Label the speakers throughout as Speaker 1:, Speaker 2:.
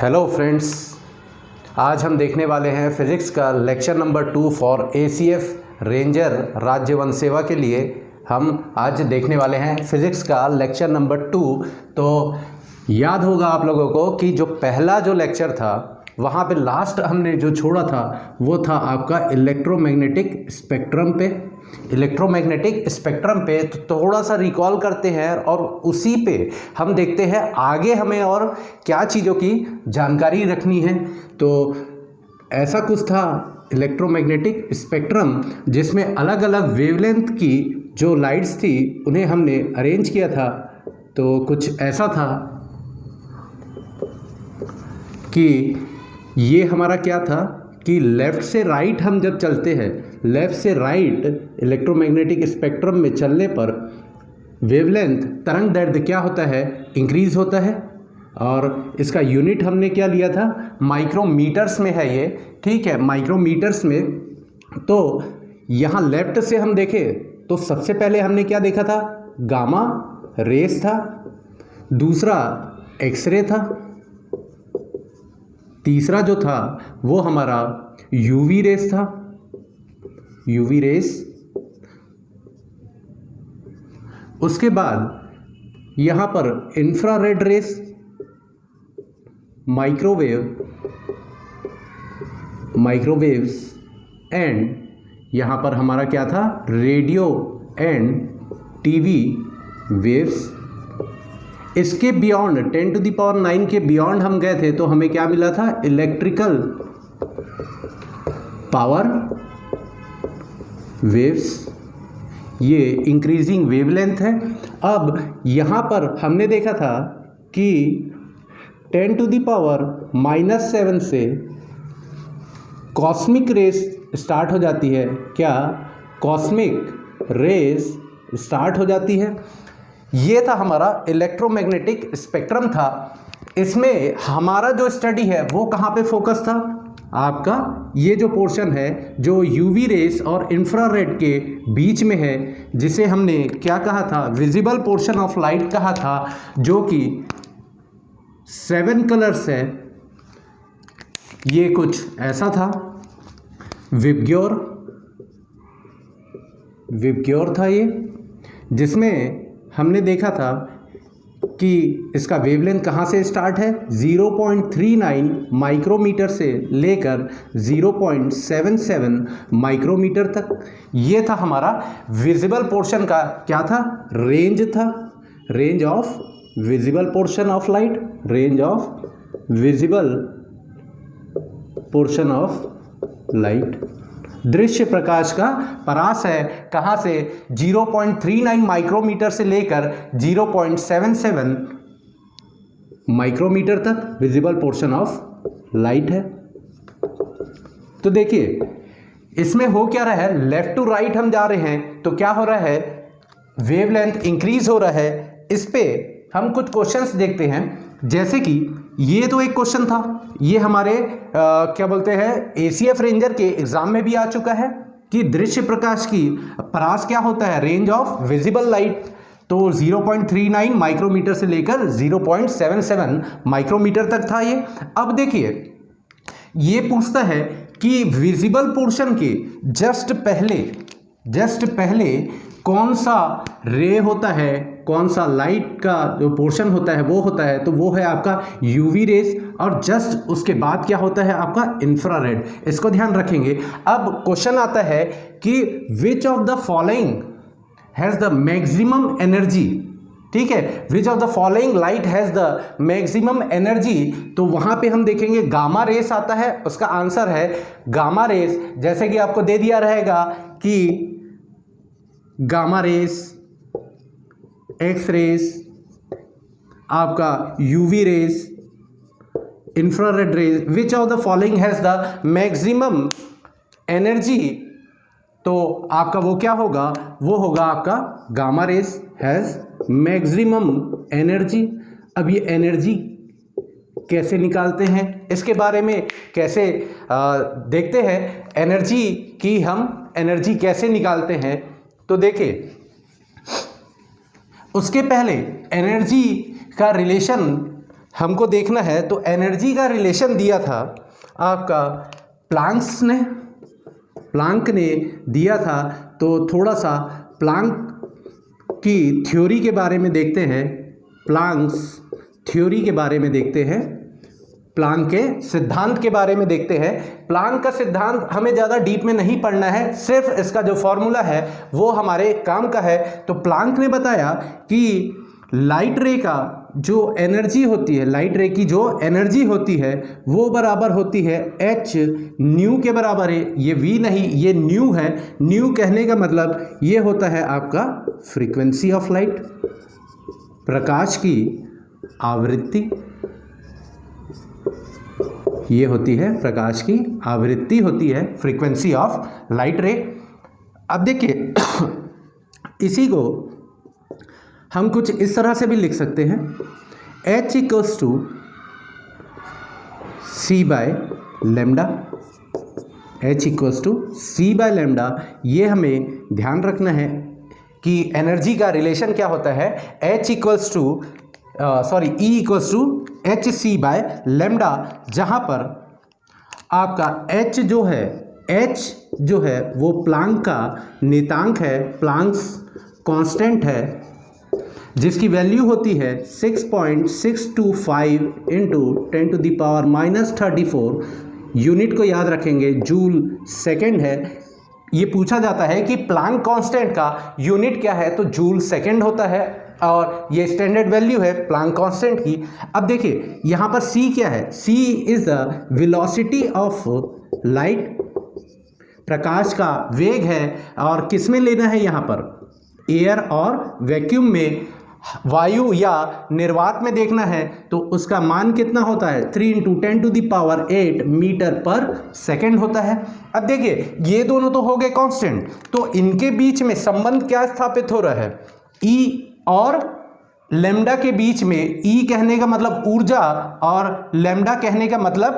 Speaker 1: Hello friends, आज हम देखने वाले हैं फिज़िक्स का lecture number 2 for ACF ranger राज्य वन सेवा के लिए। हम आज देखने वाले हैं फिज़िक्स का लेक्चर नंबर 2। तो याद होगा आप लोगों को कि जो पहला जो लेक्चर था वहाँ पे लास्ट हमने जो छोड़ा था वो था आपका इलेक्ट्रोमैग्नेटिक स्पेक्ट्रम पे। इलेक्ट्रोमैग्नेटिक स्पेक्ट्रम पे तो थोड़ा सा रिकॉल करते हैं और उसी पे हम देखते हैं आगे हमें और क्या चीज़ों की जानकारी रखनी है। तो ऐसा कुछ था इलेक्ट्रोमैग्नेटिक स्पेक्ट्रम जिसमें अलग अलग वेवलेंथ की जो लाइट्स थी उन्हें हमने अरेंज किया था। तो कुछ ऐसा था कि ये हमारा क्या था कि लेफ़्ट से राइट हम जब चलते हैं, लेफ़्ट से राइट इलेक्ट्रोमैग्नेटिक स्पेक्ट्रम में चलने पर वेवलेंथ तरंग दैर्ध्य क्या होता है, इंक्रीज़ होता है। और इसका यूनिट हमने क्या लिया था, माइक्रोमीटर्स में है ये, ठीक है, माइक्रोमीटर्स में। तो यहाँ लेफ़्ट से हम देखें तो सबसे पहले हमने क्या देखा था, गामा रेस था, दूसरा एक्सरे था, तीसरा जो था वो हमारा यूवी रेस था, यूवी रेस। उसके बाद यहाँ पर इंफ्रारेड रेस, माइक्रोवेव्स एंड यहाँ पर हमारा क्या था, रेडियो एंड टीवी वेव्स। इसके बियॉन्ड 10 टू द पावर 9 के बियॉन्ड हम गए थे तो हमें क्या मिला था, इलेक्ट्रिकल पावर वेव्स। ये इंक्रीजिंग वेवलेंथ है। अब यहाँ पर हमने देखा था कि 10 टू द पावर -7 से कॉस्मिक रेस स्टार्ट हो जाती है। क्या, कॉस्मिक रेस स्टार्ट हो जाती है। ये था हमारा इलेक्ट्रोमैग्नेटिक स्पेक्ट्रम था। इसमें हमारा जो स्टडी है वो कहाँ पे फोकस था, आपका ये जो पोर्शन है जो यूवी रेस और इंफ्रारेड के बीच में है, जिसे हमने क्या कहा था, विजिबल पोर्शन ऑफ लाइट कहा था, जो कि 7 कलर्स है। ये कुछ ऐसा था, विबग्योर था ये, जिसमें हमने देखा था कि इसका वेवलेंथ कहाँ से स्टार्ट है, 0.39 माइक्रोमीटर से लेकर 0.77 माइक्रोमीटर तक। ये था हमारा विजिबल पोर्शन का क्या था, रेंज था, range of visible portion of light, range of visible portion of light. दृश्य प्रकाश का परास है कहाँ से, 0.39 माइक्रोमीटर से लेकर 0.77 माइक्रोमीटर तक विजिबल पोर्शन ऑफ लाइट है। तो देखिए इसमें हो क्या रहा है, लेफ्ट टू राइट हम जा रहे हैं तो क्या हो रहा है, वेवलेंथ इंक्रीज हो रहा है। इस पे हम कुछ क्वेश्चंस देखते हैं, जैसे कि ये तो एक क्वेश्चन था, ये हमारे क्या बोलते हैं एसीएफ रेंजर के एग्जाम में भी आ चुका है कि दृश्य प्रकाश की परास क्या होता है, रेंज ऑफ विजिबल लाइट। तो 0.39 माइक्रोमीटर से लेकर 0.77 माइक्रोमीटर तक था ये। अब देखिए ये पूछता है कि विजिबल पोर्शन के जस्ट पहले कौन सा रे होता है, कौन सा लाइट का जो पोर्शन होता है वो होता है, तो वो है आपका यूवी रेस, और जस्ट उसके बाद क्या होता है आपका इंफ्रारेड। इसको ध्यान रखेंगे। अब क्वेश्चन आता है कि which of the following has the maximum energy, ठीक है, विच of the following light has the maximum energy. तो वहाँ पे हम देखेंगे गामा रेस आता है, उसका आंसर है गामा रेस। जैसे कि आपको दे दिया रहेगा कि गामा रेस, एक्स रेस, आपका UV rays, infrared rays, which of the following has the maximum energy. तो आपका वो क्या होगा, वो होगा आपका gamma rays has maximum energy. अब ये एनर्जी कैसे निकालते हैं, इसके बारे में कैसे देखते हैं, एनर्जी की हम एनर्जी कैसे निकालते हैं। तो देखिए उसके पहले एनर्जी का रिलेशन हमको देखना है तो एनर्जी का रिलेशन दिया था आपका प्लांक ने दिया था। तो थोड़ा सा प्लांक की थ्योरी के बारे में देखते हैं, प्लांक्स थ्योरी के बारे में देखते हैं, प्लांक के सिद्धांत के बारे में देखते हैं। प्लांक का सिद्धांत हमें ज़्यादा डीप में नहीं पढ़ना है, सिर्फ इसका जो फॉर्मूला है वो हमारे काम का है। तो प्लांक ने बताया कि लाइट रे का जो एनर्जी होती है, लाइट रे की जो एनर्जी होती है वो बराबर होती है h न्यू के बराबर है। ये v नहीं, ये न्यू है। न्यू कहने का मतलब ये होता है आपका फ्रीक्वेंसी ऑफ लाइट, प्रकाश की आवृत्ति। ये होती है प्रकाश की आवृत्ति, होती है फ्रीक्वेंसी ऑफ लाइट रे। अब देखिए इसी को हम कुछ इस तरह से भी लिख सकते हैं, h equals to c by lambda, h equals to c by lambda. ये हमें ध्यान रखना है कि एनर्जी का रिलेशन क्या होता है, h equals to E equals to H C by lambda, जहाँ पर आपका h जो है वो प्लांक का नियतांक है, प्लांक्स कांस्टेंट है, जिसकी वैल्यू होती है 6.625 इंटू 10⁻⁻34। यूनिट को याद रखेंगे, जूल सेकेंड है। ये पूछा जाता है कि प्लांक कांस्टेंट का यूनिट क्या है, तो जूल सेकेंड होता है और ये स्टैंडर्ड वैल्यू है प्लांक कांस्टेंट की। अब देखिए यहाँ पर c क्या है, c is the velocity of light, प्रकाश का वेग है। और किस में लेना है यहाँ पर, एयर और वैक्यूम में, वायु या निर्वात में देखना है। तो उसका मान कितना होता है, 3 × 10⁸ मीटर पर सेकेंड होता है। अब देखिए ये दोनों तो हो गए कांस्टेंट, तो इनके बीच में संबंध क्या स्थापित हो रहा है, E और लेमडा के बीच में। E कहने का मतलब ऊर्जा और लेमडा कहने का मतलब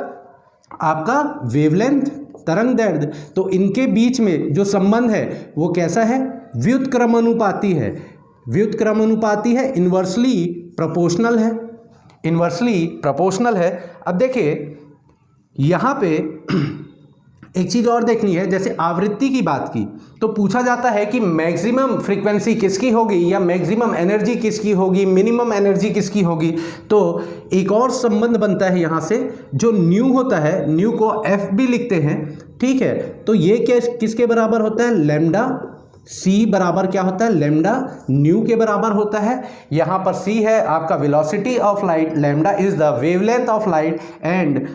Speaker 1: आपका वेवलेंथ, तरंग दैर्ध्य। तो इनके बीच में जो संबंध है वो कैसा है, व्युत्क्रमानुपाती है। व्युत्क्रमानुपाती है, इन्वर्सली प्रोपोर्शनल है, इन्वर्सली प्रोपोर्शनल है। अब देखिए यहाँ पे एक चीज़ और देखनी है, जैसे आवृत्ति की बात की तो पूछा जाता है कि मैक्सिमम फ्रीक्वेंसी किसकी होगी या मैक्सिमम एनर्जी किसकी होगी, मिनिमम एनर्जी किसकी होगी। तो एक और संबंध बनता है यहाँ से, जो न्यू होता है, न्यू को F भी लिखते हैं, ठीक है। तो ये क्या किसके बराबर होता है, लेमडा। c बराबर क्या होता है, लेमडा न्यू के बराबर होता है। यहाँ पर c है आपका velocity of light, lambda is the wavelength of light and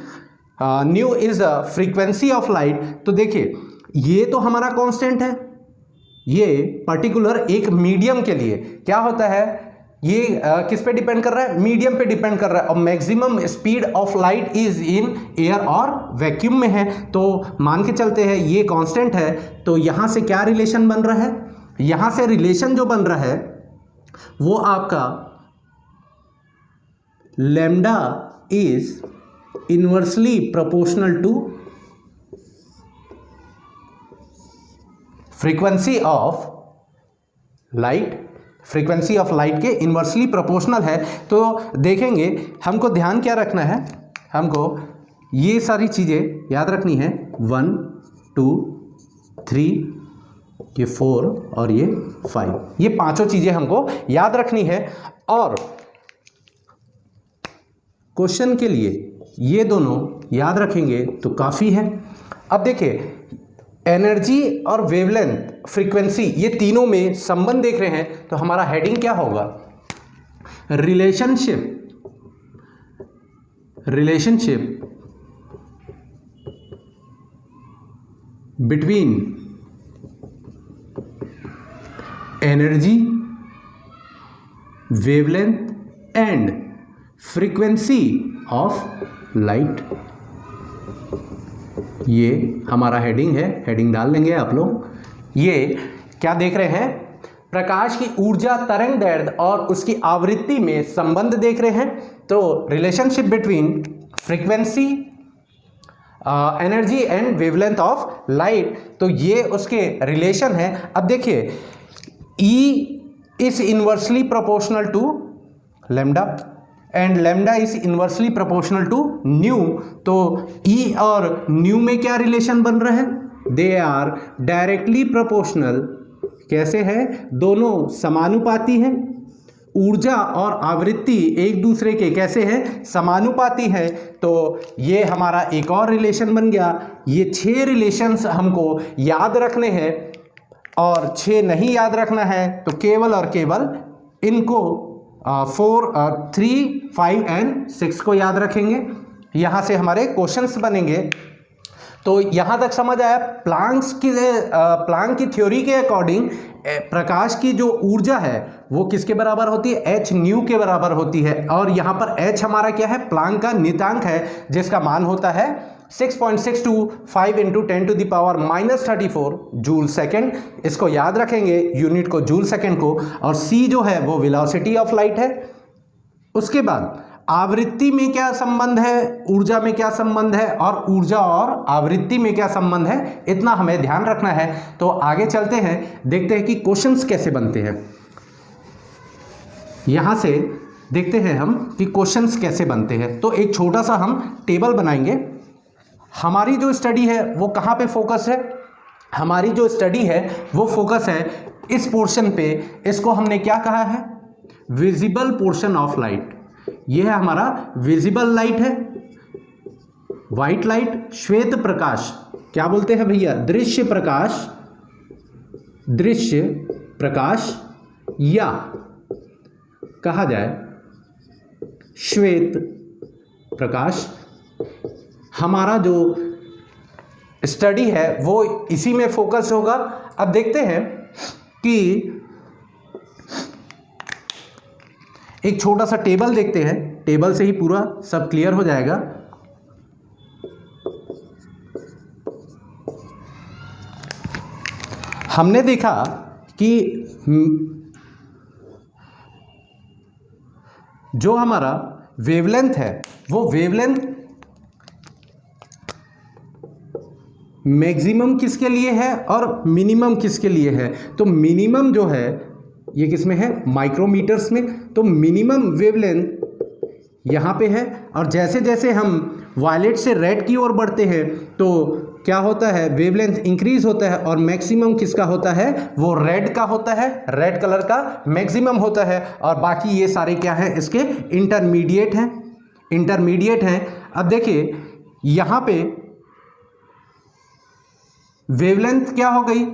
Speaker 1: new is the frequency of light. तो देखिए ये तो हमारा कांस्टेंट है, ये पर्टिकुलर एक मीडियम के लिए क्या होता है, ये किस पे डिपेंड कर रहा है, मीडियम पे डिपेंड कर रहा है। और maximum speed of light is in air और वैक्यूम में है। तो मान के चलते हैं ये कांस्टेंट है। तो यहाँ से क्या रिलेशन बन रहा है, यहाँ से रिलेशन जो बन रहा है वो आपका lambda is inversely proportional to frequency of light, frequency of light के इनवर्सली प्रोपोर्शनल है। तो देखेंगे हमको ध्यान क्या रखना है, हमको ये सारी चीज़ें याद रखनी है, 1 2 3 ये 4 और ये 5, ये पांचों चीज़ें हमको याद रखनी है। और क्वेश्चन के लिए ये दोनों याद रखेंगे तो काफ़ी है। अब देखिए एनर्जी और वेवलेंथ, फ्रीक्वेंसी, ये तीनों में संबंध देख रहे हैं। तो हमारा हेडिंग क्या होगा, relationship between energy, wavelength and frequency of light. ये हमारा हेडिंग है, हेडिंग डाल लेंगे आप लोग। ये क्या देख रहे हैं, प्रकाश की ऊर्जा, तरंग दैर्ध्य और उसकी आवृत्ति में संबंध देख रहे हैं। तो relationship between frequency, energy and wavelength of light, तो ये उसके रिलेशन है। अब देखिए E is inversely proportional to lambda, and lambda is inversely proportional to nu. तो ई और न्यू में क्या रिलेशन बन रहा है? They are directly proportional. कैसे है? दोनों समानुपाती हैं। ऊर्जा और आवृत्ति एक दूसरे के कैसे हैं? समानुपाती है। तो ये हमारा एक और रिलेशन बन गया। ये 6 रिलेशंस हमको याद रखने हैं, और 6 नहीं याद रखना है तो केवल और केवल इनको 4, 3, 5 एंड 6 को याद रखेंगे। यहाँ से हमारे क्वेश्चंस बनेंगे। तो यहाँ तक समझ आया? प्लांक की थ्योरी के अकॉर्डिंग प्रकाश की जो ऊर्जा है वो किसके बराबर होती है? h न्यू के बराबर होती है। और यहाँ पर h हमारा क्या है? प्लांक का नियतांक है, जिसका मान होता है 6.625 इंटू 10⁻⁻34 जूल सेकेंड। इसको याद रखेंगे, यूनिट को जूल सेकेंड को। और c जो है वो वेलोसिटी ऑफ लाइट है। उसके बाद आवृत्ति में क्या संबंध है, ऊर्जा में क्या संबंध है, और ऊर्जा और आवृत्ति में क्या संबंध है, इतना हमें ध्यान रखना है। तो आगे चलते हैं, देखते हैं कि क्वेश्चंस कैसे बनते हैं। यहां से देखते हैं हम कि क्वेश्चंस कैसे बनते हैं। तो एक छोटा सा हम टेबल बनाएंगे। हमारी जो स्टडी है वो कहाँ पे फोकस है? हमारी जो स्टडी है वो फोकस है इस पोर्शन पे। इसको हमने क्या कहा है? Visible portion of light. यह है हमारा विजिबल लाइट है, व्हाइट लाइट, श्वेत प्रकाश। क्या बोलते हैं भैया? दृश्य प्रकाश, दृश्य प्रकाश, या कहा जाए श्वेत प्रकाश। हमारा जो स्टडी है वो इसी में फोकस होगा। अब देखते हैं कि एक छोटा सा टेबल देखते हैं। टेबल से ही पूरा सब क्लियर हो जाएगा। हमने देखा कि जो हमारा वेवलेंथ है वो वेवलेंथ मैक्सिमम किसके लिए है और मिनिमम किसके लिए है? तो मिनिमम जो है ये किस में है? माइक्रोमीटर्स में। तो मिनिमम वेवलेंथ यहाँ पे है। और जैसे जैसे हम वायलेट से रेड की ओर बढ़ते हैं तो क्या होता है? वेवलेंथ इंक्रीज होता है। और मैक्सिमम किसका होता है? वो रेड का होता है, रेड कलर का मैक्सिमम होता है। और बाकी ये सारे क्या है? इसके इंटरमीडिएट हैं, इंटरमीडिएट हैं। अब देखिए यहाँ पे वेवलेंथ क्या हो गई?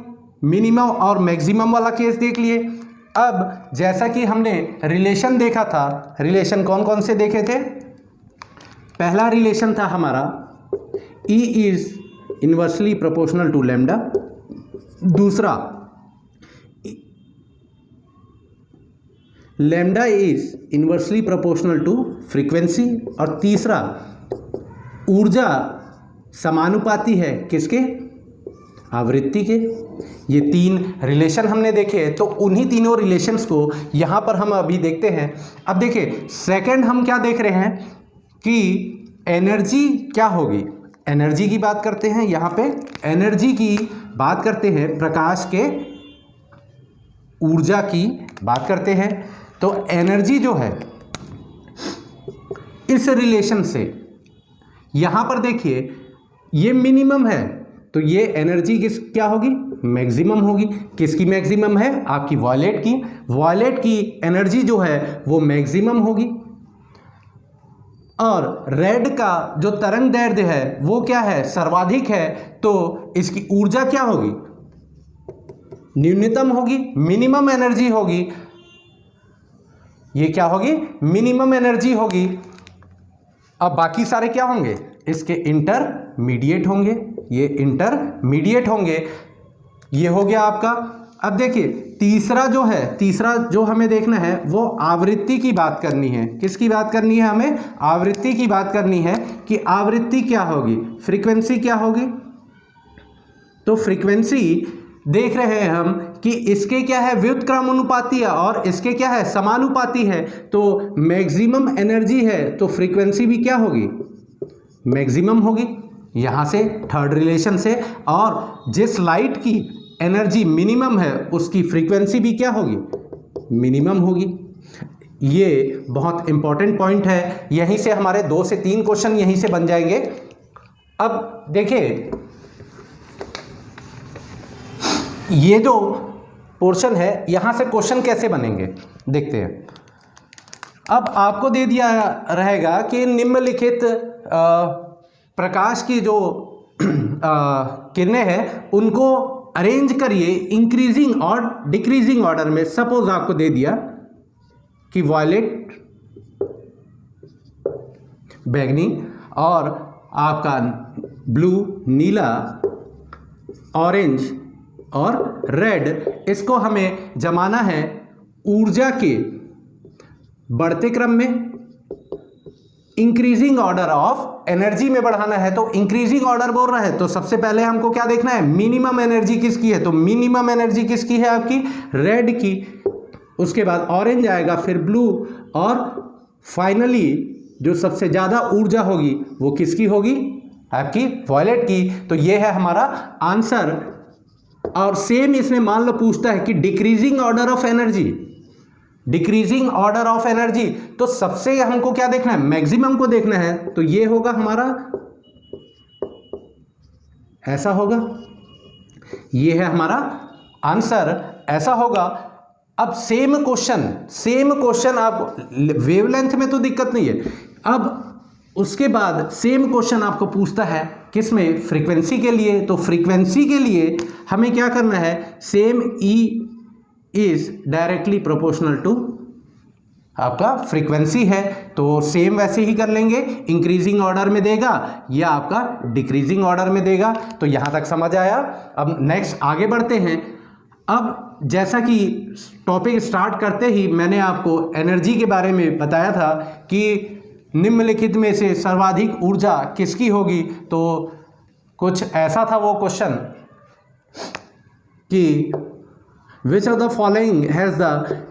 Speaker 1: मिनिमम और मैक्सिमम वाला केस देख लिए। अब जैसा कि हमने रिलेशन देखा था, रिलेशन कौन कौन से देखे थे? पहला रिलेशन था हमारा E is inversely proportional to lambda. दूसरा lambda is inversely proportional to frequency. और तीसरा ऊर्जा समानुपाती है किसके? आवृत्ति के। ये 3 रिलेशन हमने देखे। तो उन्हीं तीनों रिलेशंस को यहाँ पर हम अभी देखते हैं। अब देखिए सेकंड हम क्या देख रहे हैं कि एनर्जी क्या होगी। एनर्जी की बात करते हैं। यहाँ पे एनर्जी की बात करते हैं, प्रकाश के ऊर्जा की बात करते हैं। तो एनर्जी जो है इस रिलेशन से यहाँ पर देखिए ये मिनिमम है, तो ये एनर्जी क्या होगी? मैक्सिमम होगी। किसकी मैक्सिमम है? आपकी वायलेट की। वायलेट की एनर्जी जो है वो मैक्सिमम होगी। और रेड का जो तरंग दैर्ध्य है वो क्या है? सर्वाधिक है। तो इसकी ऊर्जा क्या होगी? न्यूनतम होगी, मिनिमम एनर्जी होगी। ये क्या होगी? मिनिमम एनर्जी होगी। अब बाकी सारे क्या होंगे? इसके इंटरमीडिएट होंगे। ये इंटरमीडिएट होंगे। ये हो गया आपका। अब देखिए तीसरा जो हमें देखना है वो आवृत्ति की बात करनी है। किसकी बात करनी है? हमें आवृत्ति की बात करनी है कि आवृत्ति क्या होगी, फ्रीक्वेंसी क्या होगी। तो फ्रीक्वेंसी देख रहे हैं हम कि इसके क्या है? व्युत्क्रमानुपाती है और इसके क्या है? समानुपाती है। तो मैक्सिमम एनर्जी है तो फ्रीक्वेंसी भी क्या होगी? मैक्सिमम होगी। यहाँ से थर्ड रिलेशन से। और जिस लाइट की एनर्जी मिनिमम है उसकी फ्रीक्वेंसी भी क्या होगी? मिनिमम होगी। ये बहुत इंपॉर्टेंट पॉइंट है, यहीं से हमारे 2 से 3 क्वेश्चन यहीं से बन जाएंगे। अब देखिए ये जो पोर्शन है यहां से क्वेश्चन कैसे बनेंगे देखते हैं। अब आपको दे दिया रहेगा कि निम्नलिखित प्रकाश की जो किरणें हैं उनको अरेंज करिए इंक्रीजिंग और डिक्रीजिंग ऑर्डर में। सपोज आपको दे दिया कि वॉयलेट, बैगनी और आपका ब्लू, नीला, ऑरेंज और रेड, इसको हमें जमाना है ऊर्जा के बढ़ते क्रम में, इंक्रीजिंग ऑर्डर ऑफ एनर्जी में बढ़ाना है। तो इंक्रीजिंग ऑर्डर बोल रहा है तो सबसे पहले हमको क्या देखना है, मिनिमम एनर्जी किसकी है, तो मिनिमम एनर्जी किसकी है आपकी, रेड की। उसके बाद ऑरेंज आएगा, फिर ब्लू, और फाइनली जो सबसे ज्यादा ऊर्जा होगी वो किसकी होगी, आपकी वॉयलेट की। तो ये है हमारा आंसर। और सेम इसमें मान लो पूछता है कि decreasing order of energy, decreasing order of energy, तो सबसे हमको क्या देखना है, मैक्सिमम को देखना है। तो ये होगा हमारा, ऐसा होगा, ये है हमारा आंसर, ऐसा होगा। अब सेम क्वेश्चन आप वेवलेंथ में तो दिक्कत नहीं है। अब उसके बाद सेम क्वेश्चन आपको पूछता है किसमें, फ्रीक्वेंसी के लिए। तो फ्रीक्वेंसी के लिए हमें क्या करना है, same E is directly proportional to आपका फ्रीक्वेंसी है, तो सेम वैसे ही कर लेंगे, इंक्रीजिंग ऑर्डर में देगा या आपका डिक्रीजिंग ऑर्डर में देगा। तो यहां तक समझ आया। अब नेक्स्ट आगे बढ़ते हैं। अब जैसा कि टॉपिक स्टार्ट करते ही मैंने आपको एनर्जी के बारे में बताया था कि निम्नलिखित में से सर्वाधिक ऊर्जा किसकी होगी, तो कुछ ऐसा था वो क्वेश्चन कि which of the following has the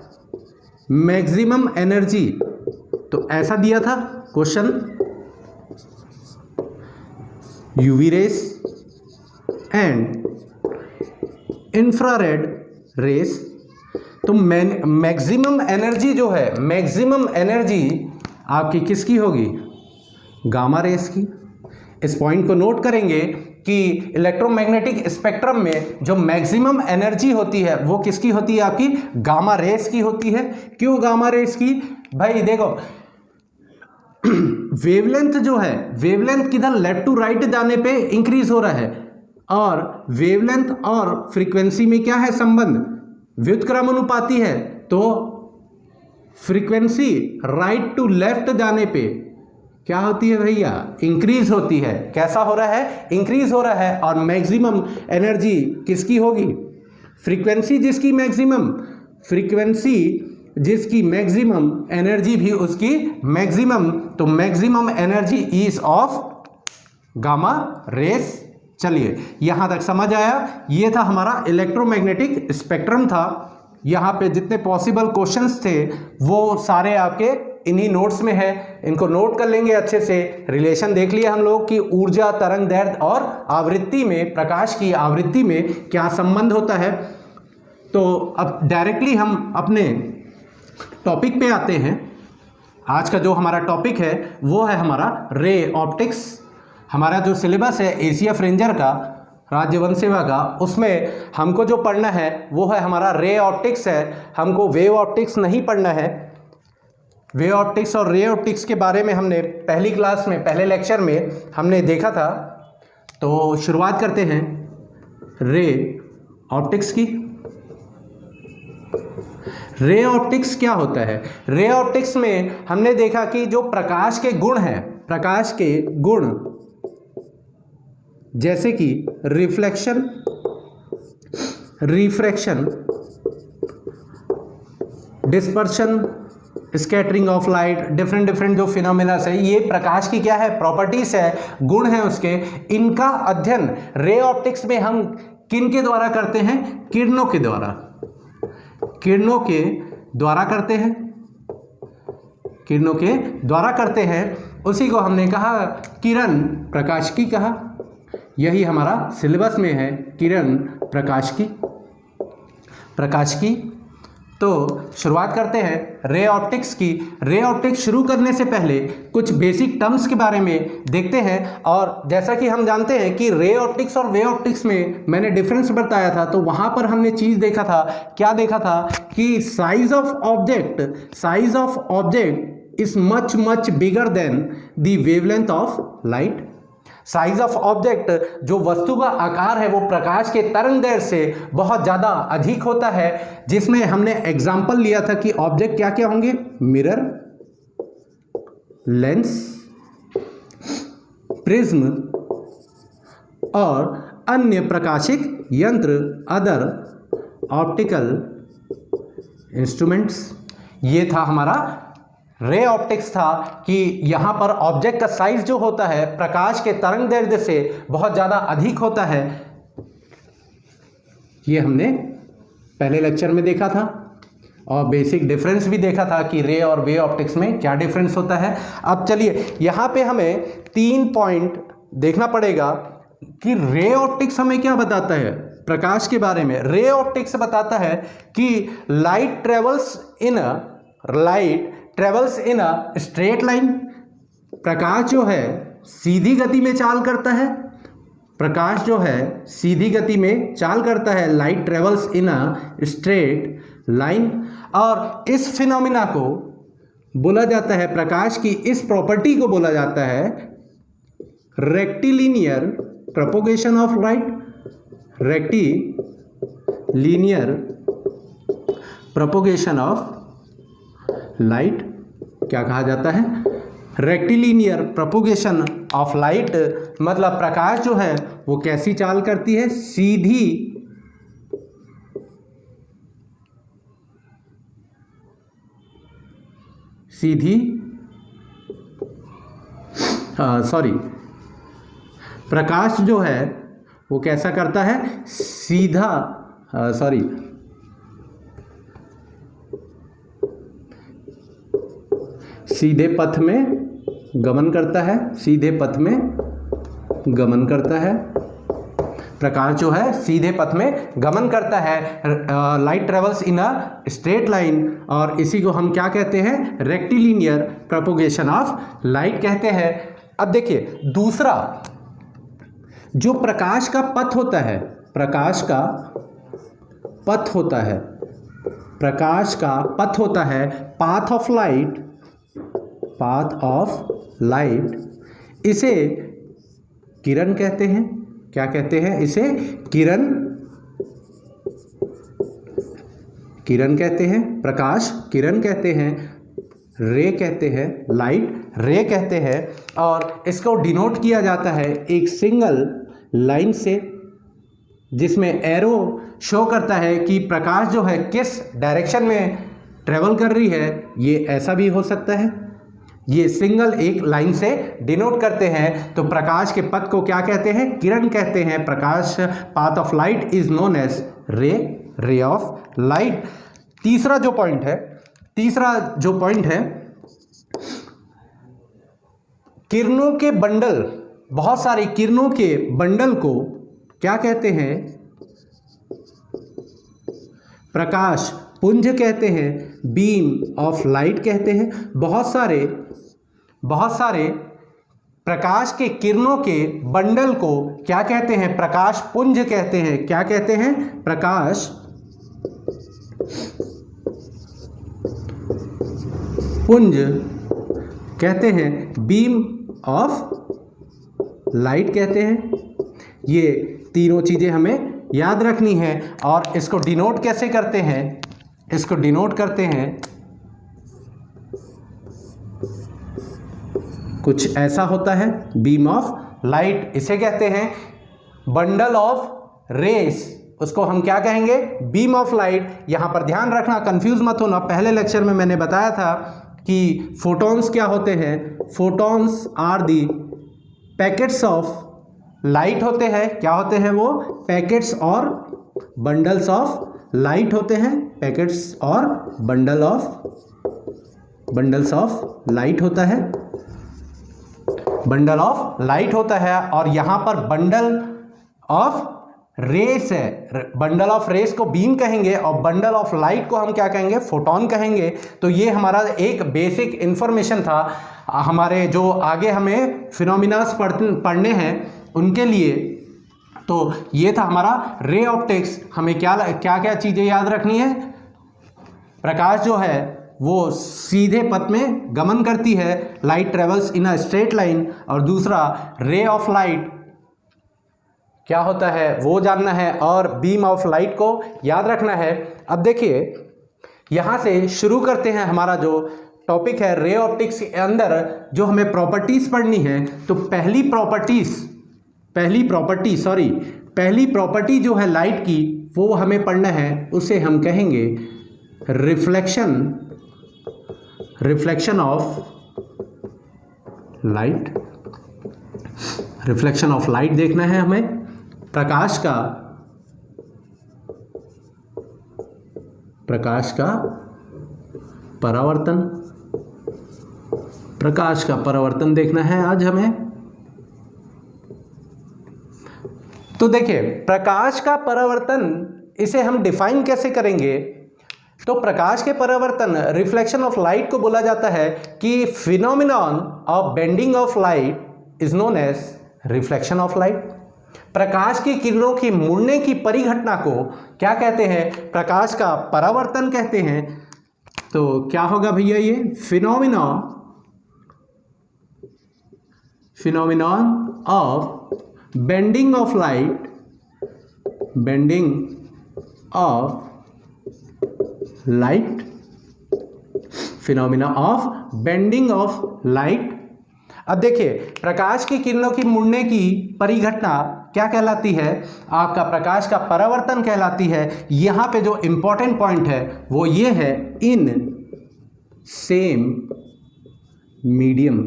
Speaker 1: maximum energy, तो ऐसा दिया था question, UV rays and infrared rays. तो मैक्सिमम एनर्जी जो है, मैक्सिमम एनर्जी आपकी किसकी होगी, गामा रेस की। इस पॉइंट को नोट करेंगे कि इलेक्ट्रोमैग्नेटिक स्पेक्ट्रम में जो मैक्सिमम एनर्जी होती है वो किसकी होती है, आपकी गामा रेस की होती है। क्यों गामा रेस की, भाई देखो वेवलेंथ जो है, वेवलेंथ किधर, लेफ्ट टू राइट जाने पे इंक्रीज हो रहा है, और वेवलेंथ और फ्रीक्वेंसी में क्या है संबंध, व्युत्क्रमानुपाती है। तो फ्रीक्वेंसी राइट टू लेफ्ट जाने पे क्या होती है भैया, इंक्रीज होती है। कैसा हो रहा है, इंक्रीज हो रहा है। और मैक्सिमम एनर्जी किसकी होगी, फ्रीक्वेंसी जिसकी मैक्सिमम, फ्रीक्वेंसी जिसकी मैक्सिमम, एनर्जी भी उसकी मैक्सिमम। तो maximum energy is of gamma rays. चलिए यहां तक समझ आया। ये था हमारा इलेक्ट्रोमैग्नेटिक स्पेक्ट्रम था। यहाँ पे जितने पॉसिबल क्वेश्चंस थे वो सारे आपके इन्हीं नोट्स में है, इनको नोट कर लेंगे अच्छे से। रिलेशन देख लिया हम लोग कि ऊर्जा, तरंग दैर्ध्य और आवृत्ति में, प्रकाश की आवृत्ति में क्या संबंध होता है। तो अब डायरेक्टली हम अपने टॉपिक पे आते हैं। आज का जो हमारा टॉपिक है वो है हमारा रे ऑप्टिक्स। हमारा जो सिलेबस है एशिया फ्रेंजर का, राज्य वन सेवा का, उसमें हमको जो पढ़ना है वो है हमारा रे ऑप्टिक्स है। हमको वेव ऑप्टिक्स नहीं पढ़ना है। वेव ऑप्टिक्स और रे ऑप्टिक्स के बारे में हमने पहली क्लास में, पहले लेक्चर में हमने देखा था। तो शुरुआत करते हैं रे ऑप्टिक्स की। रे ऑप्टिक्स क्या होता है, रे ऑप्टिक्स में हमने देखा कि जो प्रकाश के गुण हैं, प्रकाश के गुण जैसे कि reflection, refraction, dispersion, scattering of light, different जो फिनोमिना है, ये प्रकाश की क्या है, प्रॉपर्टीज है, गुण है उसके। इनका अध्ययन रे ऑप्टिक्स में हम किन के द्वारा करते हैं, किरणों के द्वारा, किरणों के द्वारा करते हैं, किरणों के द्वारा करते हैं। उसी को हमने कहा किरण प्रकाशिकी कहा। यही हमारा सिलेबस में है, किरण प्रकाशिकी, प्रकाशिकी। तो शुरुआत करते हैं रे ऑप्टिक्स की। रे ऑप्टिक्स शुरू करने से पहले कुछ बेसिक टर्म्स के बारे में देखते हैं। और जैसा कि हम जानते हैं कि रे ऑप्टिक्स और वे ऑप्टिक्स में मैंने डिफरेंस बताया था, तो वहाँ पर हमने चीज़ देखा था, क्या देखा था कि size of object is much much bigger than the wavelength of light. Size of object, जो वस्तु का आकार है, वो प्रकाश के तरंगदैर्घ्य से बहुत ज़्यादा अधिक होता है, जिसमें हमने एग्जाम्पल लिया था कि ऑब्जेक्ट क्या क्या होंगे, मिरर, लेंस, प्रिज्म और अन्य प्रकाशिक यंत्र, अदर ऑप्टिकल इंस्ट्रूमेंट्स। ये था हमारा रे ऑप्टिक्स था कि यहाँ पर ऑब्जेक्ट का साइज जो होता है प्रकाश के तरंगदैर्घ्य से बहुत ज़्यादा अधिक होता है। ये हमने पहले लेक्चर में देखा था और बेसिक डिफरेंस भी देखा था कि रे और वे ऑप्टिक्स में क्या डिफरेंस होता है। अब चलिए यहाँ पे हमें 3 पॉइंट देखना पड़ेगा कि रे ऑप्टिक्स हमें क्या बताता है प्रकाश के बारे में। रे ऑप्टिक्स बताता है कि light travels in a straight line. प्रकाश जो है सीधी गति में चाल करता है, प्रकाश जो है सीधी गति में चाल करता है, light travels in a straight line. और इस फिनोमिना को बोला जाता है, प्रकाश की इस प्रॉपर्टी को बोला जाता है rectilinear propagation of light. Rectilinear propagation of light क्या कहा जाता है, रेक्टिलिनियर प्रोपोगेशन ऑफ लाइट, मतलब प्रकाश जो है वो कैसी चाल करती है, प्रकाश जो है वो कैसा करता है, सीधे पथ में गमन करता है, प्रकाश जो है सीधे पथ में गमन करता है। Light travels in a straight line, और इसी को हम क्या कहते हैं, रेक्टिलिनियर प्रोपोगेशन ऑफ लाइट कहते हैं। अब देखिए दूसरा, जो प्रकाश का पथ होता है, पाथ ऑफ लाइट, इसे किरण कहते हैं। क्या कहते हैं इसे, किरण कहते हैं, प्रकाश किरण कहते हैं, रे कहते हैं, लाइट रे कहते हैं। और इसको डिनोट किया जाता है एक सिंगल लाइन से, जिसमें एरो शो करता है कि प्रकाश जो है किस डायरेक्शन में ट्रेवल कर रही है। ये ऐसा भी हो सकता है, ये सिंगल एक लाइन से डिनोट करते हैं। तो प्रकाश के पथ को क्या कहते हैं, किरण कहते हैं। प्रकाश, path of light is known as ray of light. तीसरा जो पॉइंट है, किरणों के बंडल, बहुत सारी किरणों के बंडल को क्या कहते हैं, प्रकाश पुंज कहते हैं, बीम ऑफ लाइट कहते हैं। बहुत सारे प्रकाश के किरणों के बंडल को क्या कहते हैं, प्रकाश पुंज कहते हैं। क्या कहते हैं, प्रकाश पुंज कहते हैं, बीम ऑफ लाइट कहते हैं। ये तीनों चीज़ें हमें याद रखनी है। और इसको डिनोट कैसे करते हैं, इसको डिनोट करते हैं कुछ ऐसा होता है, बीम ऑफ लाइट इसे कहते हैं, बंडल ऑफ रेस उसको हम क्या कहेंगे, बीम ऑफ लाइट। यहाँ पर ध्यान रखना, कंफ्यूज मत होना, पहले लेक्चर में मैंने बताया था कि फोटॉन्स क्या होते हैं, photons are the packets of light होते हैं। क्या होते हैं वो, पैकेट्स और बंडल्स ऑफ लाइट होते हैं, पैकेट्स और बंडल्स ऑफ लाइट होता है, बंडल ऑफ लाइट होता है। और यहाँ पर बंडल ऑफ रेस है, बंडल ऑफ रेस को बीम कहेंगे और बंडल ऑफ लाइट को हम क्या कहेंगे, फोटोन कहेंगे। तो ये हमारा एक बेसिक इंफॉर्मेशन था हमारे जो आगे हमें फिनोमिनास पढ़ने हैं उनके लिए। तो ये था हमारा रे ऑप्टिक्स। हमें क्या क्या चीज़ें याद रखनी है, प्रकाश जो है वो सीधे पथ में गमन करती है, light travels in a straight line, और दूसरा रे ऑफ लाइट क्या होता है वो जानना है, और बीम ऑफ लाइट को याद रखना है। अब देखिए यहाँ से शुरू करते हैं, हमारा जो टॉपिक है रे ऑप्टिक्स के अंदर जो हमें प्रॉपर्टीज़ पढ़नी है। तो पहली प्रॉपर्टी जो है लाइट की वो हमें पढ़ना है, उसे हम कहेंगे रिफ्लेक्शन ऑफ लाइट देखना है हमें। प्रकाश का परावर्तन देखना है आज हमें। तो देखिए प्रकाश का परावर्तन, इसे हम डिफाइन कैसे करेंगे। तो प्रकाश के परावर्तन, रिफ्लेक्शन ऑफ लाइट को बोला जाता है कि phenomenon of bending of light is known as reflection of light. प्रकाश की किरणों की मुड़ने की परिघटना को क्या कहते हैं, प्रकाश का परावर्तन कहते हैं। तो क्या होगा भैया, ये phenomenon of bending of light, phenomena of bending of light. अब देखिए प्रकाश की किरणों की मुड़ने की परिघटना क्या कहलाती है, आपका प्रकाश का परावर्तन कहलाती है। यहाँ पे जो इंपॉर्टेंट पॉइंट है वो ये है, इन सेम मीडियम।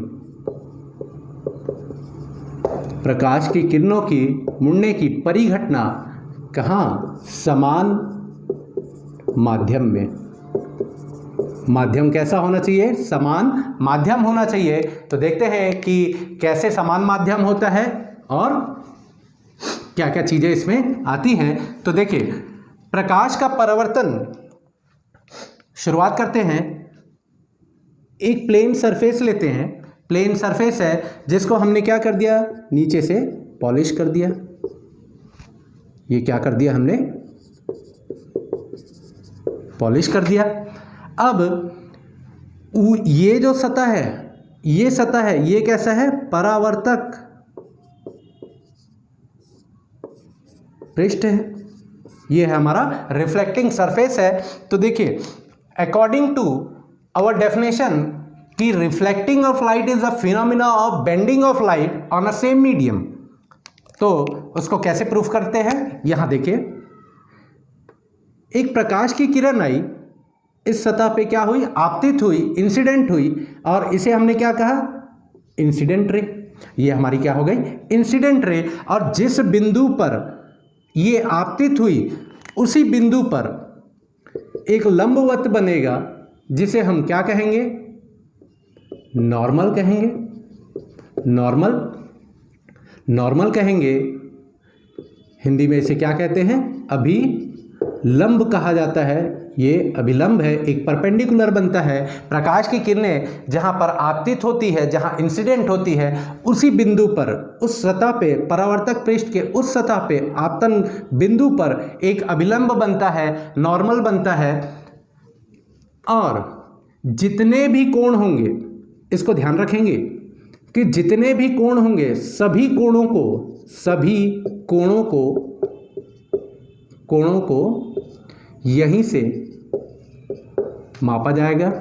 Speaker 1: प्रकाश की किरणों की मुड़ने की परिघटना कहाँ, समान माध्यम में। माध्यम कैसा होना चाहिए, समान माध्यम होना चाहिए। तो देखते हैं कि कैसे समान माध्यम होता है और क्या क्या चीज़ें इसमें आती हैं। तो देखिए प्रकाश का परावर्तन, शुरुआत करते हैं, एक प्लेन सरफेस लेते हैं। प्लेन सरफेस है जिसको हमने क्या कर दिया, नीचे से पॉलिश कर दिया। ये क्या कर दिया हमने, पॉलिश कर दिया। अब ये जो सतह है, ये कैसा है, परावर्तक पृष्ठ है। ये है हमारा रिफ्लेक्टिंग सरफेस है। तो देखिए अकॉर्डिंग टू आवर डेफिनेशन कि reflecting of light is a phenomena of bending of light on a same medium. तो उसको कैसे प्रूफ करते हैं, यहां देखिए एक प्रकाश की किरण आई, इस सतह पे क्या हुई, आपतित हुई, इंसिडेंट हुई, और इसे हमने क्या कहा, इंसिडेंट रे। ये हमारी क्या हो गई, इंसिडेंट रे। और जिस बिंदु पर ये आपतित हुई उसी बिंदु पर एक लंबवत बनेगा जिसे हम क्या कहेंगे, नॉर्मल कहेंगे। नॉर्मल कहेंगे, हिंदी में इसे क्या कहते हैं, अभिलंब कहा जाता है। ये अभिलंब है, एक परपेंडिकुलर बनता है। प्रकाश की किरणें जहाँ पर आपतित होती है, जहाँ इंसिडेंट होती है, उसी बिंदु पर, उस सतह पे, परावर्तक पृष्ठ के उस सतह पे, आपतन बिंदु पर एक अभिलंब बनता है, नॉर्मल बनता है। और जितने भी कोण होंगे, इसको ध्यान रखेंगे कि जितने भी कोण होंगे, सभी कोणों को यहीं से मापा जाएगा।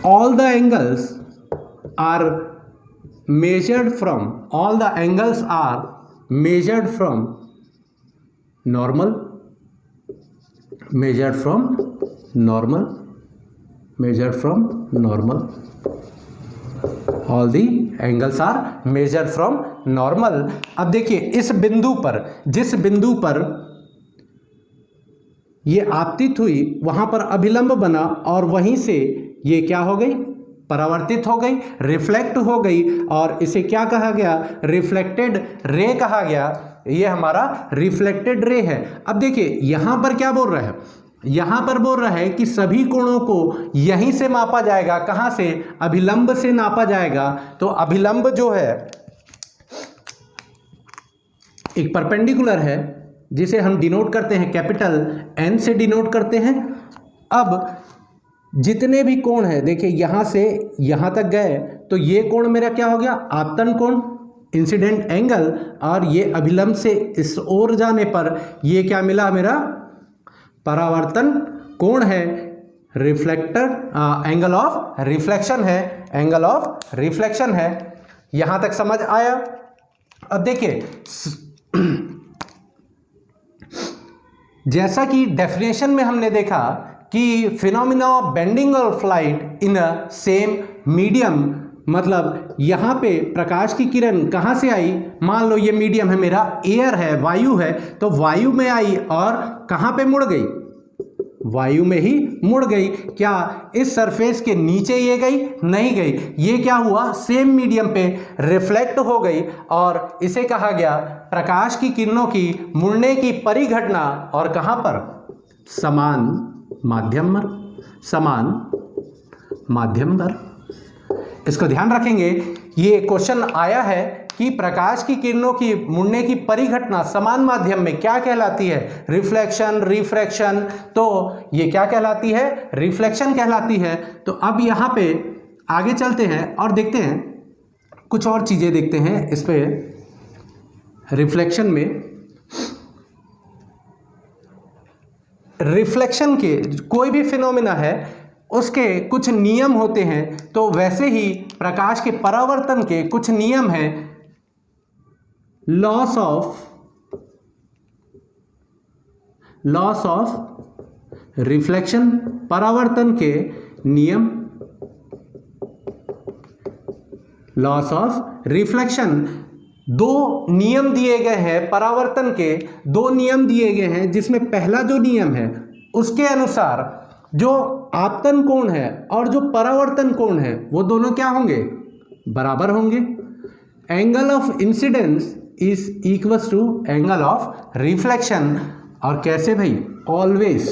Speaker 1: all the angles are measured from normal, all the angles are measured from normal। अब देखिए इस बिंदु पर, जिस बिंदु पर ये आपतित हुई, वहां पर अभिलंब बना और वहीं से ये क्या हो गई, परावर्तित हो गई, रिफ्लेक्ट हो गई, और इसे क्या कहा गया, रिफ्लेक्टेड रे कहा गया। ये हमारा रिफ्लेक्टेड रे है। अब देखिए यहां पर क्या बोल रहा है, यहां पर बोल रहा है कि सभी कोणों को यहीं से मापा जाएगा। कहां से, अभिलंब से नापा जाएगा। तो अभिलंब जो है एक परपेंडिकुलर है जिसे हम डिनोट करते हैं कैपिटल एन से डिनोट करते हैं। अब जितने भी कोण हैं, देखिए यहां से यहां तक गए तो ये कोण मेरा क्या हो गया, आपतन कोण, इंसिडेंट एंगल, और ये अभिलंब से इस ओर जाने पर ये क्या मिला, मेरा परावर्तन कोण है, रिफ्लेक्टर एंगल ऑफ रिफ्लेक्शन है, एंगल ऑफ रिफ्लेक्शन है। यहां तक समझ आया। अब देखिए जैसा कि डेफिनेशन में हमने देखा कि फिनोमिना ऑफ बेंडिंग और flight in a same medium, मतलब यहाँ पे प्रकाश की किरण कहाँ से आई, मान लो ये मीडियम है मेरा, एयर है, वायु है, तो वायु में आई और कहाँ पे मुड़ गई, वायु में ही मुड़ गई। क्या इस सरफेस के नीचे ये गई, नहीं गई, ये क्या हुआ, सेम मीडियम पे रिफ्लेक्ट हो गई, और इसे कहा गया प्रकाश की किरणों की मुड़ने की परिघटना, और कहाँ पर, समान माध्यम पर, समान माध्यम पर। इसको ध्यान रखेंगे, ये क्वेश्चन आया है कि प्रकाश की किरणों की मुड़ने की परिघटना समान माध्यम में क्या कहलाती है, रिफ्लेक्शन, रिफ्रैक्शन, तो ये क्या कहलाती है, रिफ्लेक्शन कहलाती है। तो अब यहाँ पे आगे चलते हैं और देखते हैं कुछ और चीज़ें देखते हैं इस पे रिफ्लेक्शन में। रिफ्लेक्शन के कोई भी फिनोमिना है उसके कुछ नियम होते हैं, तो वैसे ही प्रकाश के परावर्तन के कुछ नियम हैं। लॉस ऑफ रिफ्लेक्शन, परावर्तन के नियम, लॉस ऑफ रिफ्लेक्शन, दो नियम दिए गए हैं परावर्तन के, दो नियम दिए गए हैं, जिसमें पहला जो नियम है उसके अनुसार जो आपतन कोण है और जो परावर्तन कोण है वो दोनों क्या होंगे, बराबर होंगे। Angle of incidence is equals to angle of reflection. और कैसे भाई, ऑलवेज,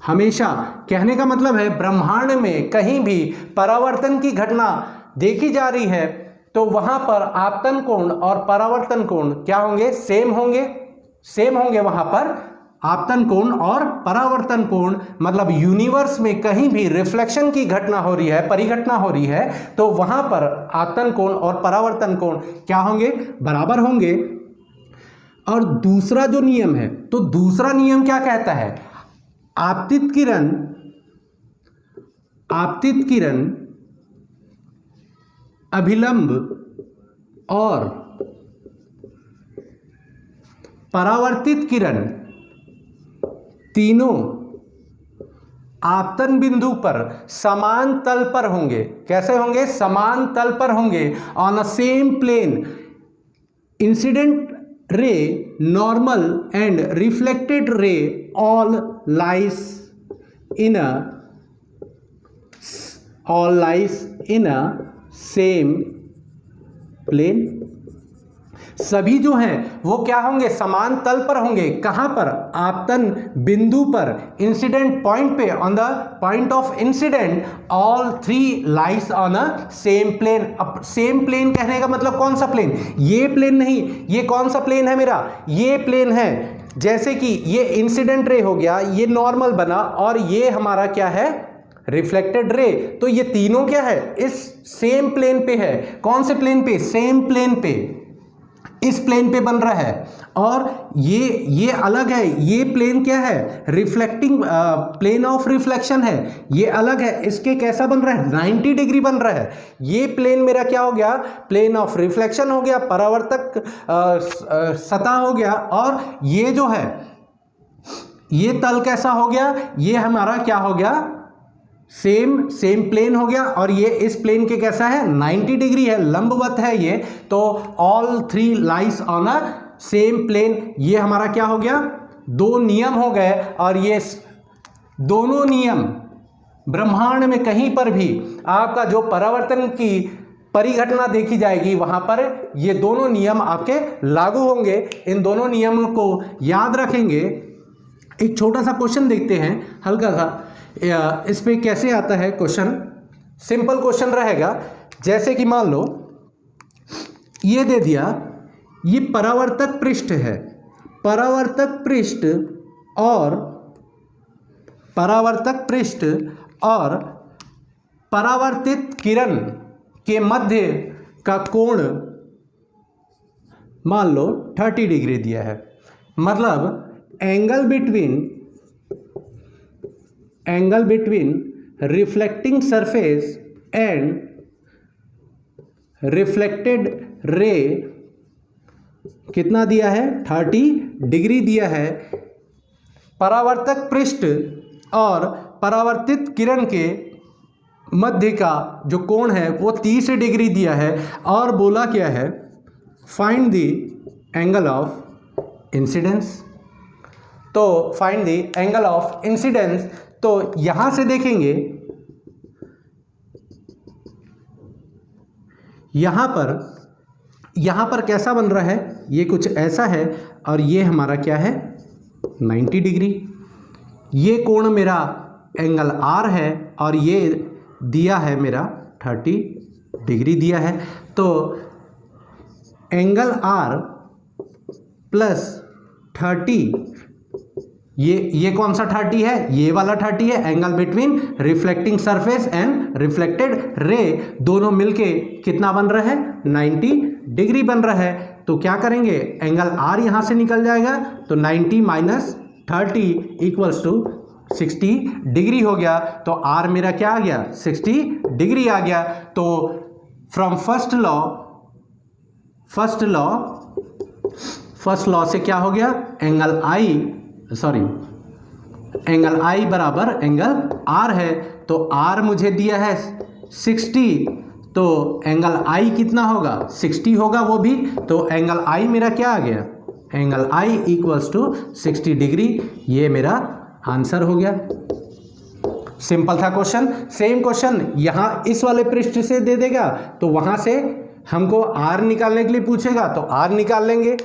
Speaker 1: हमेशा। कहने का मतलब है ब्रह्मांड में कहीं भी परावर्तन की घटना देखी जा रही है तो वहां पर आपतन कोण और परावर्तन कोण क्या होंगे, सेम होंगे, सेम होंगे। वहां पर आपतन कोण और परावर्तन कोण, मतलब यूनिवर्स में कहीं भी रिफ्लेक्शन की घटना हो रही है, परिघटना हो रही है, तो वहां पर आपतन कोण और परावर्तन कोण क्या होंगे, बराबर होंगे। और दूसरा जो नियम है, तो दूसरा नियम क्या कहता है, आपतित किरण अभिलंब और परावर्तित किरण तीनों आपतन बिंदु पर समान तल पर होंगे। कैसे होंगे, समान तल पर होंगे, on a same plane. Incident ray, normal and reflected ray all lies in a same plane. सभी जो हैं वो क्या होंगे, समान तल पर होंगे। कहां पर, आपतन बिंदु पर, इंसिडेंट पॉइंट पे, on the point of incident all three lies on a same plane. अब सेम प्लेन कहने का मतलब कौन सा प्लेन, ये प्लेन नहीं, ये कौन सा प्लेन है मेरा, ये प्लेन है। जैसे कि ये इंसिडेंट रे हो गया, ये नॉर्मल बना, और ये हमारा क्या है, रिफ्लेक्टेड रे। तो ये तीनों क्या है, इस सेम प्लेन पे है। कौन से प्लेन पे, सेम प्लेन पे, इस प्लेन पे बन रहा है। और ये अलग है, ये प्लेन क्या है, रिफ्लेक्टिंग प्लेन ऑफ रिफ्लेक्शन है, ये अलग है। इसके कैसा बन रहा है, 90 डिग्री बन रहा है। ये प्लेन मेरा क्या हो गया, प्लेन ऑफ रिफ्लेक्शन हो गया, परावर्तक सतह हो गया। और ये जो है, ये तल कैसा हो गया, ये हमारा क्या हो गया, सेम प्लेन हो गया। और ये इस प्लेन के कैसा है, 90 डिग्री है, लंबवत है ये। तो all three lies on a same plane, ये हमारा क्या हो गया, दो नियम हो गए। और ये दोनों नियम ब्रह्मांड में कहीं पर भी आपका जो परावर्तन की परिघटना देखी जाएगी वहां पर ये दोनों नियम आपके लागू होंगे। इन दोनों नियमों को याद रखेंगे। एक छोटा सा क्वेश्चन देखते हैं, हल्का सा। इस पे कैसे आता है क्वेश्चन, सिंपल क्वेश्चन रहेगा। जैसे कि मान लो ये दे दिया, ये परावर्तक पृष्ठ है, परावर्तक पृष्ठ और परावर्तित किरण के मध्य का कोण मान लो 30 डिग्री दिया है। मतलब angle between reflecting surface and reflected रे कितना दिया है, 30 डिग्री दिया है। परावर्तक पृष्ठ और परावर्तित किरण के मध्य का जो कोण है वो 30 डिग्री दिया है। और बोला क्या है, find the angle of incidence. तो find the angle of incidence, तो यहां से देखेंगे, यहां पर कैसा बन रहा है, ये कुछ ऐसा है और ये हमारा क्या है 90 डिग्री। ये कोण मेरा एंगल आर है और ये दिया है मेरा 30 डिग्री दिया है। तो एंगल आर प्लस 30, ये कौन सा 30 है, ये वाला 30 है। Angle between reflecting surface and reflected रे दोनों मिलके कितना बन रहा है, 90 डिग्री बन रहा है। तो क्या करेंगे, एंगल आर यहां से निकल जाएगा, तो 90 माइनस 30 इक्वल्स टू 60 डिग्री हो गया। तो आर मेरा क्या आ गया, 60 डिग्री आ गया। तो फ्रॉम फर्स्ट लॉ से क्या हो गया, एंगल आई बराबर एंगल आर है। तो आर मुझे दिया है 60, तो एंगल आई कितना होगा, 60 होगा वो भी। तो एंगल आई मेरा क्या आ गया, angle I equals to 60 degree. ये मेरा आंसर हो गया। सिंपल था क्वेश्चन। सेम क्वेश्चन यहां इस वाले पृष्ठ से दे देगा, तो वहां से हमको आर निकालने के लिए पूछेगा, तो आर निकाल लेंगे।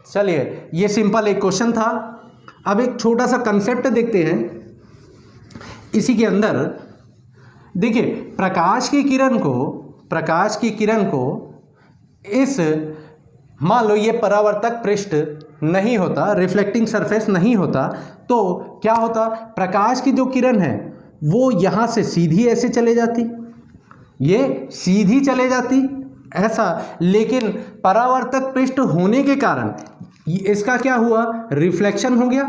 Speaker 1: चलिए, ये सिंपल एक क्वेश्चन था। अब एक छोटा सा कंसेप्ट देखते हैं इसी के अंदर। देखिए, प्रकाश की किरण को इस, मान लो ये परावर्तक पृष्ठ नहीं होता, रिफ्लेक्टिंग सरफेस नहीं होता, तो क्या होता, प्रकाश की जो किरण है वो यहाँ से सीधी ऐसे चले जाती, ये सीधी चले जाती ऐसा। लेकिन परावर्तक पृष्ठ होने के कारण इसका क्या हुआ, रिफ्लेक्शन हो गया,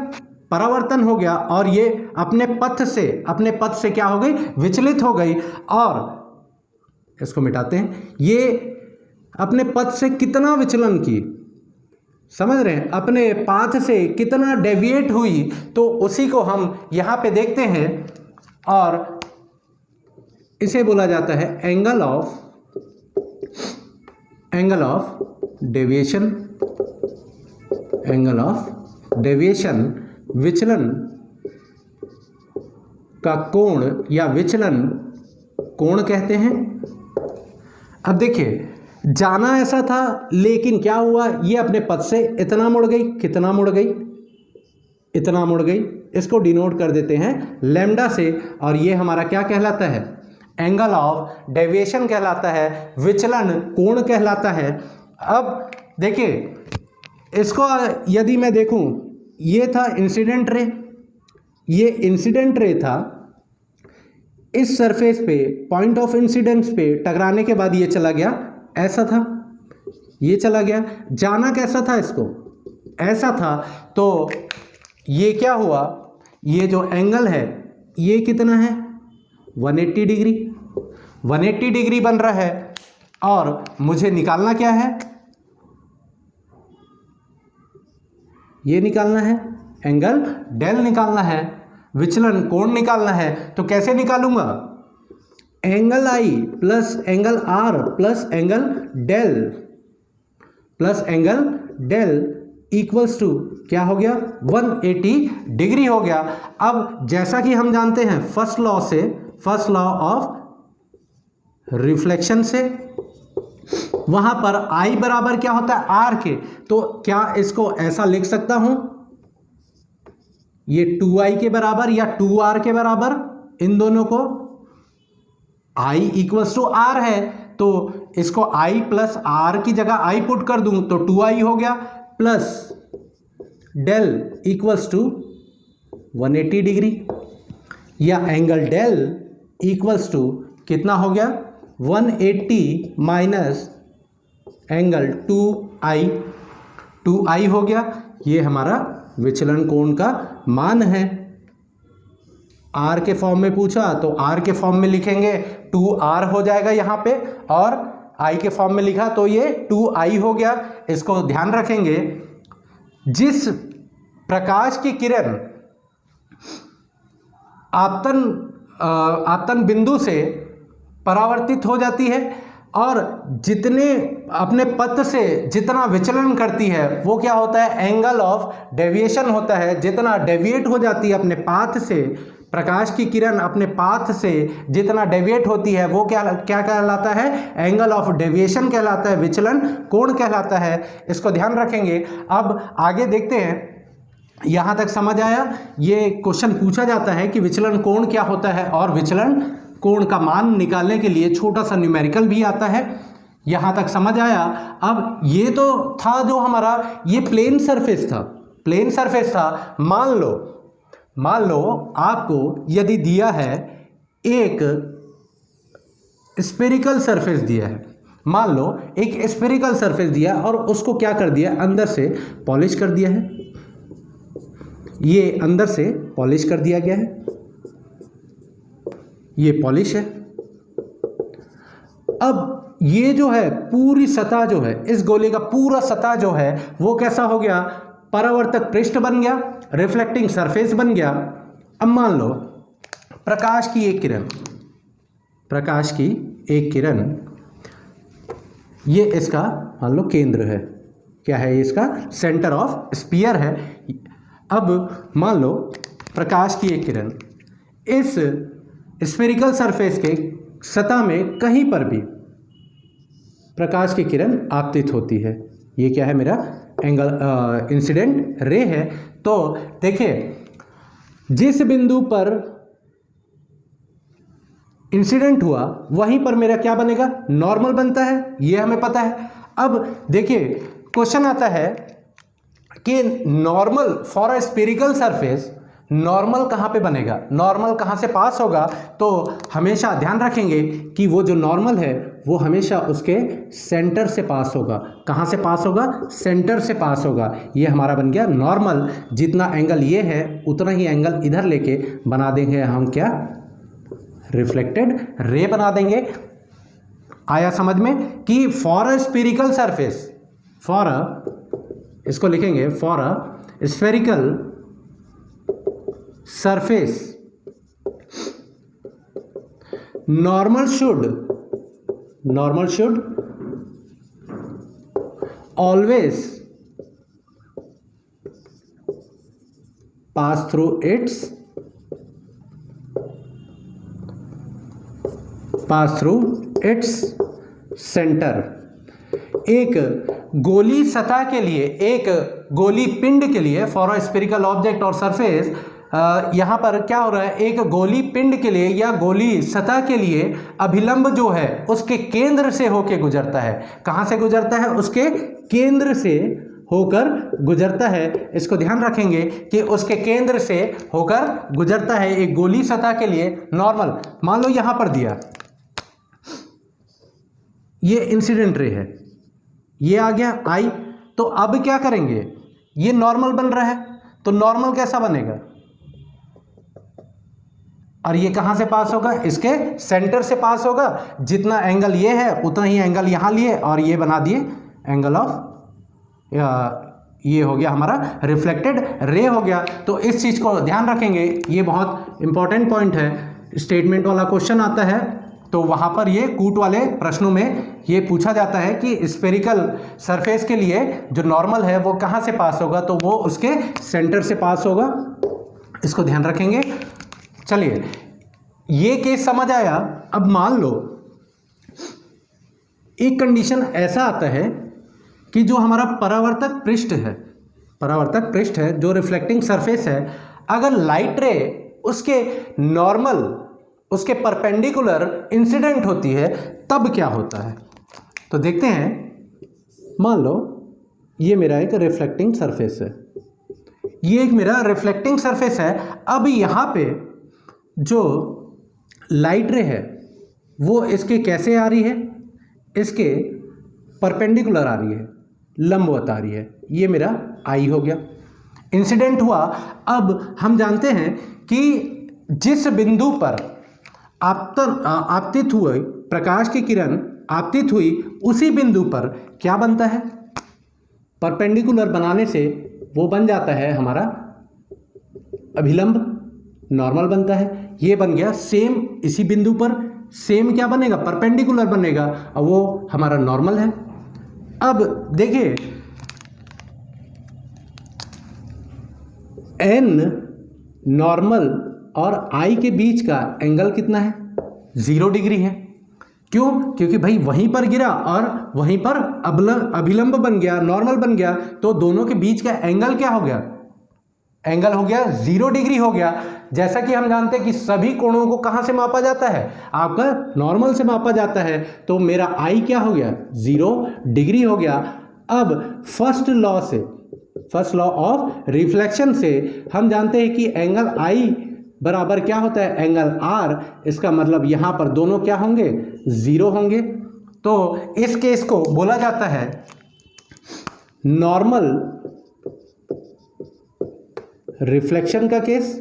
Speaker 1: परावर्तन हो गया, और ये अपने पथ से क्या हो गई, विचलित हो गई। और इसको मिटाते हैं, ये अपने पथ से कितना विचलन की, समझ रहे हैं, अपने पाथ से कितना डेविएट हुई, तो उसी को हम यहाँ पे देखते हैं। और इसे बोला जाता है एंगल ऑफ डेविएशन, विचलन का कोण या विचलन कोण कहते हैं। अब देखिए, जाना ऐसा था, लेकिन क्या हुआ, ये अपने पथ से इतना मुड़ गई, कितना मुड़ गई, इतना मुड़ गई। इसको डिनोट कर देते हैं लैम्डा से, और ये हमारा क्या कहलाता है, एंगल ऑफ डेविएशन कहलाता है, विचलन कोण कहलाता है। अब देखिए, इसको यदि मैं देखूं, ये था इंसिडेंट रे, ये इंसिडेंट रे था, इस सरफेस पे पॉइंट ऑफ इंसिडेंस पे टकराने के बाद ये चला गया, ऐसा था, ये चला गया। जाना कैसा था, इसको ऐसा था। तो ये क्या हुआ, ये जो एंगल है ये कितना है, 180 डिग्री, 180 डिग्री बन रहा है। और मुझे निकालना क्या है, ये निकालना है, एंगल डेल निकालना है, विचलन कोण निकालना है। तो कैसे निकालूंगा, angle I plus angle R plus angle del equals to क्या हो गया, 180 डिग्री हो गया। अब जैसा कि हम जानते हैं फर्स्ट लॉ से, फर्स्ट लॉ ऑफ रिफ्लेक्शन से। वहां पर I बराबर क्या होता है R के, तो क्या इसको ऐसा लिख सकता हूं, ये 2I के बराबर या 2R के बराबर, इन दोनों को I इक्वल्स टू R है, तो इसको I प्लस R की जगह I पुट कर दूं तो 2I हो गया, plus del equals to 180 degree, या एंगल डेल इक्वल्स टू कितना हो गया 180 माइनस एंगल 2I हो गया। ये हमारा विचलन कोण का मान है। R के फॉर्म में पूछा तो R के फॉर्म में लिखेंगे 2R हो जाएगा यहाँ पे, और I के फॉर्म में लिखा तो ये 2I हो गया। इसको ध्यान रखेंगे, जिस प्रकाश की किरण आपतन बिंदु से परावर्तित हो जाती है और जितने अपने पथ से जितना विचलन करती है वो क्या होता है, एंगल ऑफ डेविएशन होता है। जितना डेविएट हो जाती है अपने पाथ से, प्रकाश की किरण अपने पाथ से जितना डेविएट होती है वो क्या कहलाता है, एंगल ऑफ डेविएशन कहलाता है, विचलन कोण कहलाता है। इसको ध्यान रखेंगे। अब आगे देखते हैं, यहाँ तक समझ आया। ये क्वेश्चन पूछा जाता है कि विचलन कोण क्या होता है, और विचलन कोण का मान निकालने के लिए छोटा सा न्यूमेरिकल भी आता है। यहाँ तक समझ आया। अब ये तो था जो हमारा ये प्लेन सरफेस था। मान लो आपको यदि दिया है एक स्फेरिकल सरफेस दिया है, मान लो एक स्फेरिकल सरफेस दिया और उसको क्या कर दिया, अंदर से पॉलिश कर दिया है। ये अंदर से पॉलिश कर दिया गया है, ये पॉलिश है। अब ये जो है पूरी सतह जो है, इस गोले का पूरा सतह जो है वो कैसा हो गया, परावर्तक पृष्ठ बन गया, रिफ्लेक्टिंग सरफेस बन गया। अब मान लो प्रकाश की एक किरण ये इसका मान लो केंद्र है, क्या है ये, इसका सेंटर ऑफ स्फीयर है। अब मान लो प्रकाश की एक किरण इस स्फेरिकल सरफेस के सतह में कहीं पर भी प्रकाश की किरण आपतित होती है, ये क्या है, मेरा एंगल इंसिडेंट रे है। तो देखिए, जिस बिंदु पर इंसिडेंट हुआ वहीं पर मेरा क्या बनेगा, नॉर्मल बनता है, ये हमें पता है। अब देखिए क्वेश्चन आता है कि normal for a spherical surface, normal कहाँ पे बनेगा, नॉर्मल कहाँ से पास होगा, तो हमेशा ध्यान रखेंगे कि वो जो नॉर्मल है वो हमेशा उसके सेंटर से पास होगा। कहाँ से पास होगा, सेंटर से पास होगा। ये हमारा बन गया नॉर्मल। जितना एंगल ये है उतना ही एंगल इधर लेके बना देंगे हम क्या, रिफ्लेक्टेड रे बना देंगे। आया समझ में कि फॉर अ स्फेरिकल सरफेस, इसको लिखेंगे for a spherical surface normal should always pass through its center। एक गोली सतह के लिए, एक गोली पिंड के लिए, फॉर अ स्फेरिकल ऑब्जेक्ट और सरफेस, यहाँ पर क्या हो रहा है, एक गोली पिंड के लिए या गोली सतह के लिए अभिलंब जो है उसके केंद्र से होकर गुजरता है। कहाँ से गुजरता है, उसके केंद्र से होकर गुजरता है। इसको ध्यान रखेंगे कि उसके केंद्र से होकर गुजरता है एक गोली सतह के लिए नॉर्मल। मान लो यहाँ पर दिया, ये इंसिडेंट रे है, ये आ गया I। तो अब क्या करेंगे, ये नॉर्मल बन रहा है, तो नॉर्मल कैसा बनेगा, और ये कहाँ से पास होगा, इसके सेंटर से पास होगा। जितना एंगल ये है उतना ही एंगल यहाँ लिए और ये बना दिए एंगल ऑफ, ये हो गया हमारा रिफ्लेक्टेड रे हो गया। तो इस चीज़ को ध्यान रखेंगे, ये बहुत इंपॉर्टेंट पॉइंट है। स्टेटमेंट वाला क्वेश्चन आता है तो वहाँ पर ये कूट वाले प्रश्नों में ये पूछा जाता है कि स्फेरिकल सरफेस के लिए जो नॉर्मल है वो कहाँ से पास होगा, तो वो उसके सेंटर से पास होगा। इसको ध्यान रखेंगे। चलिए ये केस समझ आया। अब मान लो एक कंडीशन ऐसा आता है कि जो हमारा परावर्तक पृष्ठ है जो रिफ्लेक्टिंग सरफेस है, अगर लाइट रे उसके नॉर्मल, उसके परपेंडिकुलर इंसिडेंट होती है, तब क्या होता है। तो देखते हैं। मान लो ये मेरा एक रिफ्लेक्टिंग सरफेस है, ये एक मेरा रिफ्लेक्टिंग सरफेस है। अब यहाँ पे जो लाइट रे है वो इसके कैसे आ रही है, इसके परपेंडिकुलर आ रही है, लंबवत आ रही है। ये मेरा आई हो गया, इंसिडेंट हुआ। अब हम जानते हैं कि जिस बिंदु पर आपतित हुए प्रकाश की किरण आपतित हुई, उसी बिंदु पर क्या बनता है, परपेंडिकुलर बनाने से वो बन जाता है हमारा अभिलंब, नॉर्मल बनता है। ये बन गया सेम, इसी बिंदु पर सेम क्या बनेगा, परपेंडिकुलर बनेगा, और वो हमारा नॉर्मल है। अब देखिए एन नॉर्मल और आई के बीच का एंगल कितना है, 0 डिग्री है। क्यों? क्योंकि भाई वहीं पर गिरा और वहीं पर अभिलंब बन गया, नॉर्मल बन गया, तो दोनों के बीच का एंगल क्या हो गया, एंगल हो गया 0 डिग्री हो गया। जैसा कि हम जानते हैं कि सभी कोणों को कहाँ से मापा जाता है, आपका नॉर्मल से मापा जाता है। तो मेरा आई क्या हो गया, 0 डिग्री हो गया। अब फर्स्ट लॉ ऑफ रिफ्लेक्शन से हम जानते हैं कि एंगल आई बराबर क्या होता है, एंगल आर। इसका मतलब यहाँ पर दोनों क्या होंगे, 0 होंगे। तो इस केस को बोला जाता है नॉर्मल रिफ्लेक्शन का केस।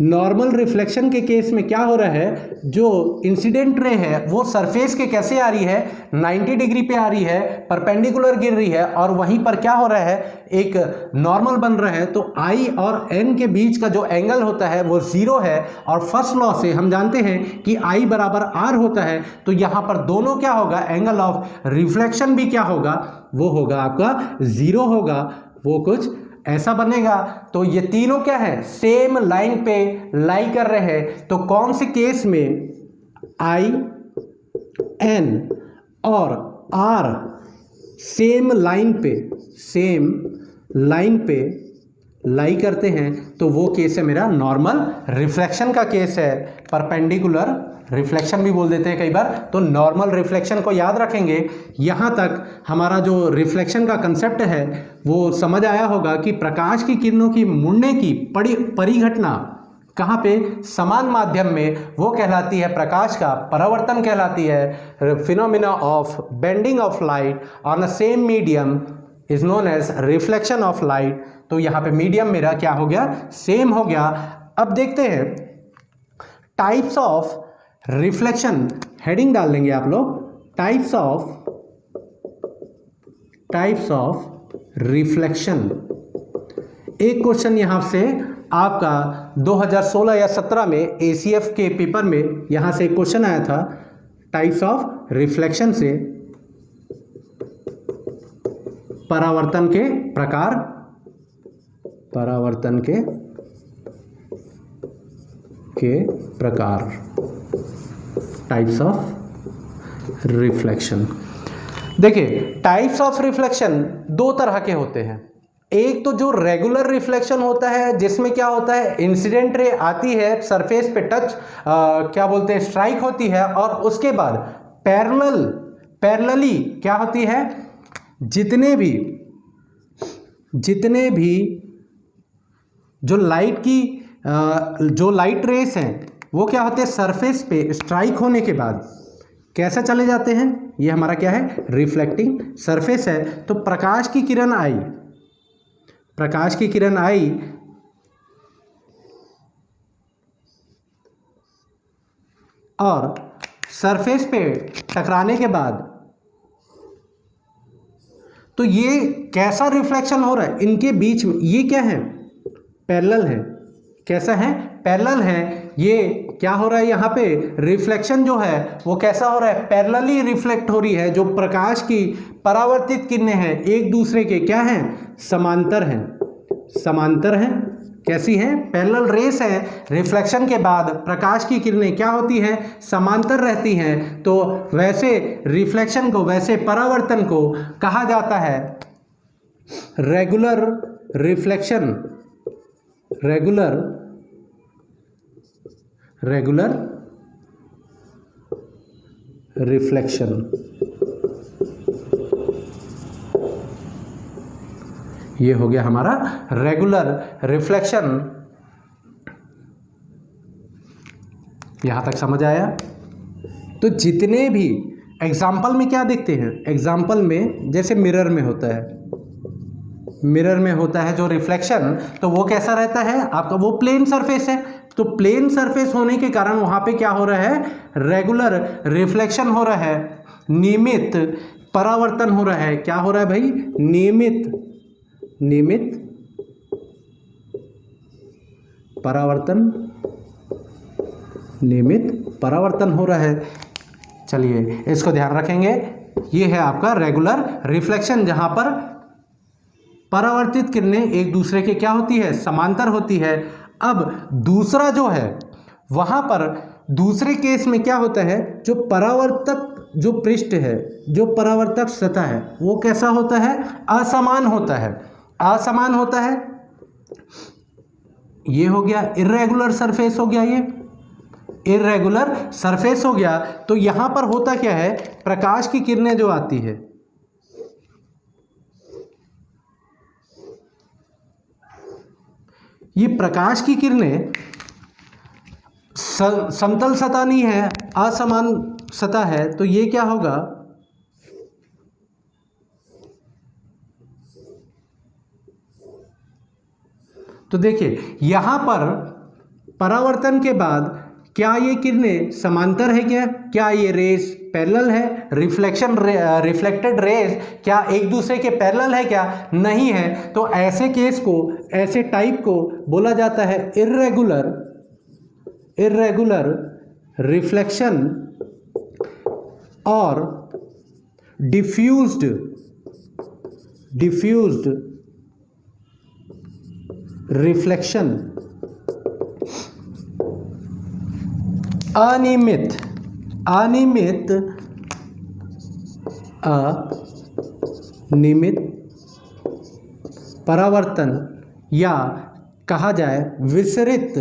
Speaker 1: नॉर्मल रिफ्लेक्शन के केस में क्या हो रहा है, जो इंसिडेंट रे है वो सरफेस के कैसे आ रही है, 90 डिग्री पे आ रही है, परपेंडिकुलर गिर रही है, और वहीं पर क्या हो रहा है, एक नॉर्मल बन रहा है। तो आई और एन के बीच का जो एंगल होता है वो 0 है। और फर्स्ट लॉ से हम जानते हैं कि आई बराबर आर होता है। तो यहाँ पर दोनों क्या होगा, एंगल ऑफ रिफ्लेक्शन भी क्या होगा, वो होगा आपका 0 होगा, वो कुछ ऐसा बनेगा। तो ये तीनों क्या है, सेम लाइन पे लाई कर रहे हैं। तो कौन से केस में आई एन और आर सेम लाइन पे लाई करते हैं, तो वो केस है मेरा नॉर्मल रिफ्लेक्शन का केस है। परपेंडिकुलर रिफ्लेक्शन भी बोल देते हैं कई बार। तो नॉर्मल रिफ्लेक्शन को याद रखेंगे। यहाँ तक हमारा जो रिफ्लेक्शन का कंसेप्ट है वो समझ आया होगा कि प्रकाश की किरणों की मुड़ने की परिघटना कहाँ पे, समान माध्यम में, वो कहलाती है प्रकाश का परावर्तन कहलाती है। Phenomena of bending of light on a same medium is known as reflection of light. तो यहाँ पे मीडियम मेरा क्या हो गया, सेम हो गया। अब देखते हैं टाइप्स ऑफ रिफ्लेक्शन, हेडिंग डाल लेंगे आप लोग, टाइप्स ऑफ रिफ्लेक्शन। एक क्वेश्चन यहां से आपका 2016 या 17 में एसीएफ के पेपर में यहां से एक क्वेश्चन आया था, टाइप्स ऑफ रिफ्लेक्शन से परावर्तन के प्रकार, टाइप्स ऑफ रिफ्लेक्शन। देखिए टाइप्स ऑफ रिफ्लेक्शन 2 तरह के होते हैं। एक तो जो रेगुलर रिफ्लेक्शन होता है, जिसमें क्या होता है, इंसिडेंट रे आती है, सरफेस पे टच क्या बोलते हैं, स्ट्राइक होती है, और उसके बाद पैरेलली क्या होती है, जितने भी जो लाइट रेस हैं वो क्या होते हैं, सरफेस पे स्ट्राइक होने के बाद कैसा चले जाते हैं। ये हमारा क्या है, रिफ्लेक्टिंग सरफेस है। तो प्रकाश की किरण आई और सरफेस पे टकराने के बाद, तो ये कैसा रिफ्लेक्शन हो रहा है, इनके बीच में ये क्या है, पैरेलल है। कैसा है, पैरेलल है। ये क्या हो रहा है, यहाँ पे रिफ्लेक्शन जो है वो कैसा हो रहा है, पैरेलली रिफ्लेक्ट हो रही है। जो प्रकाश की परावर्तित किरणें हैं एक दूसरे के क्या हैं, समांतर हैं। कैसी हैं? पैरेलल रेस है। रिफ्लेक्शन के बाद प्रकाश की किरणें क्या होती हैं? समांतर रहती हैं। तो वैसे रिफ्लेक्शन को, वैसे परावर्तन को कहा जाता है रेगुलर रिफ्लेक्शन। Regular reflection. ये हो गया हमारा रेगुलर रिफ्लेक्शन। यहां तक समझ आया? तो जितने भी एग्जाम्पल में क्या देखते हैं? एग्जाम्पल में जैसे मिरर में होता है, मिरर में होता है जो रिफ्लेक्शन, तो वो कैसा रहता है आपका? वो प्लेन सरफेस है। तो प्लेन सरफेस होने के कारण वहां पे क्या हो रहा है? रेगुलर रिफ्लेक्शन हो रहा है, नियमित परावर्तन हो रहा है। क्या हो रहा है भाई? नियमित परावर्तन हो रहा है। चलिए इसको ध्यान रखेंगे। ये है आपका रेगुलर रिफ्लेक्शन, जहां पर परावर्तित किरणें एक दूसरे के क्या होती है? समांतर होती है। अब दूसरा जो है वहां पर दूसरे केस में क्या होता है? जो परावर्तक जो पृष्ठ है, जो परावर्तक सतह है, वो कैसा होता है? असमान होता है। असमान होता है। ये हो गया इर्रेगुलर सरफेस हो गया, ये इर्रेगुलर सरफेस हो गया। तो यहां पर होता क्या है? प्रकाश की किरणें जो आती है, ये प्रकाश की किरणें समतल सतह नहीं है, असमान सतह है। तो ये क्या होगा? तो देखिए यहां पर परावर्तन के बाद क्या ये किरणें समांतर है? क्या ये रेस पैरेलल है? रिफ्लेक्टेड रेस क्या एक दूसरे के पैरेलल है? क्या नहीं है। तो ऐसे केस को, ऐसे टाइप को बोला जाता है इर्रेगुलर रिफ्लेक्शन और डिफ्यूज्ड रिफ्लेक्शन। अनियमित परावर्तन, या कहा जाए विसरित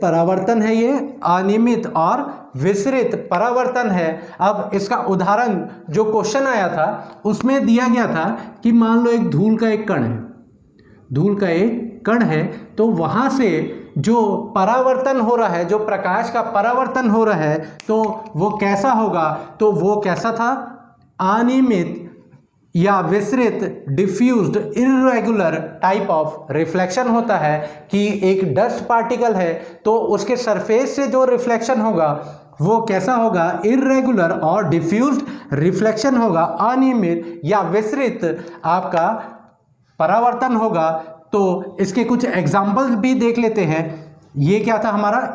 Speaker 1: परावर्तन है। ये अनियमित और विसरित परावर्तन है। अब इसका उदाहरण जो क्वेश्चन आया था उसमें दिया गया था कि मान लो एक धूल का एक कण है, तो वहां से जो परावर्तन हो रहा है, जो प्रकाश का परावर्तन हो रहा है, तो वो कैसा होगा? तो वो कैसा था? अनियमित या विसरित, diffused, irregular type of reflection होता है। कि एक डस्ट पार्टिकल है तो उसके सरफेस से जो रिफ्लेक्शन होगा वो कैसा होगा? इर्रेगुलर और डिफ्यूज्ड रिफ्लेक्शन होगा, अनियमित या विसरित आपका परावर्तन होगा। तो इसके कुछ एग्जाम्पल्स भी देख लेते हैं। ये क्या था हमारा?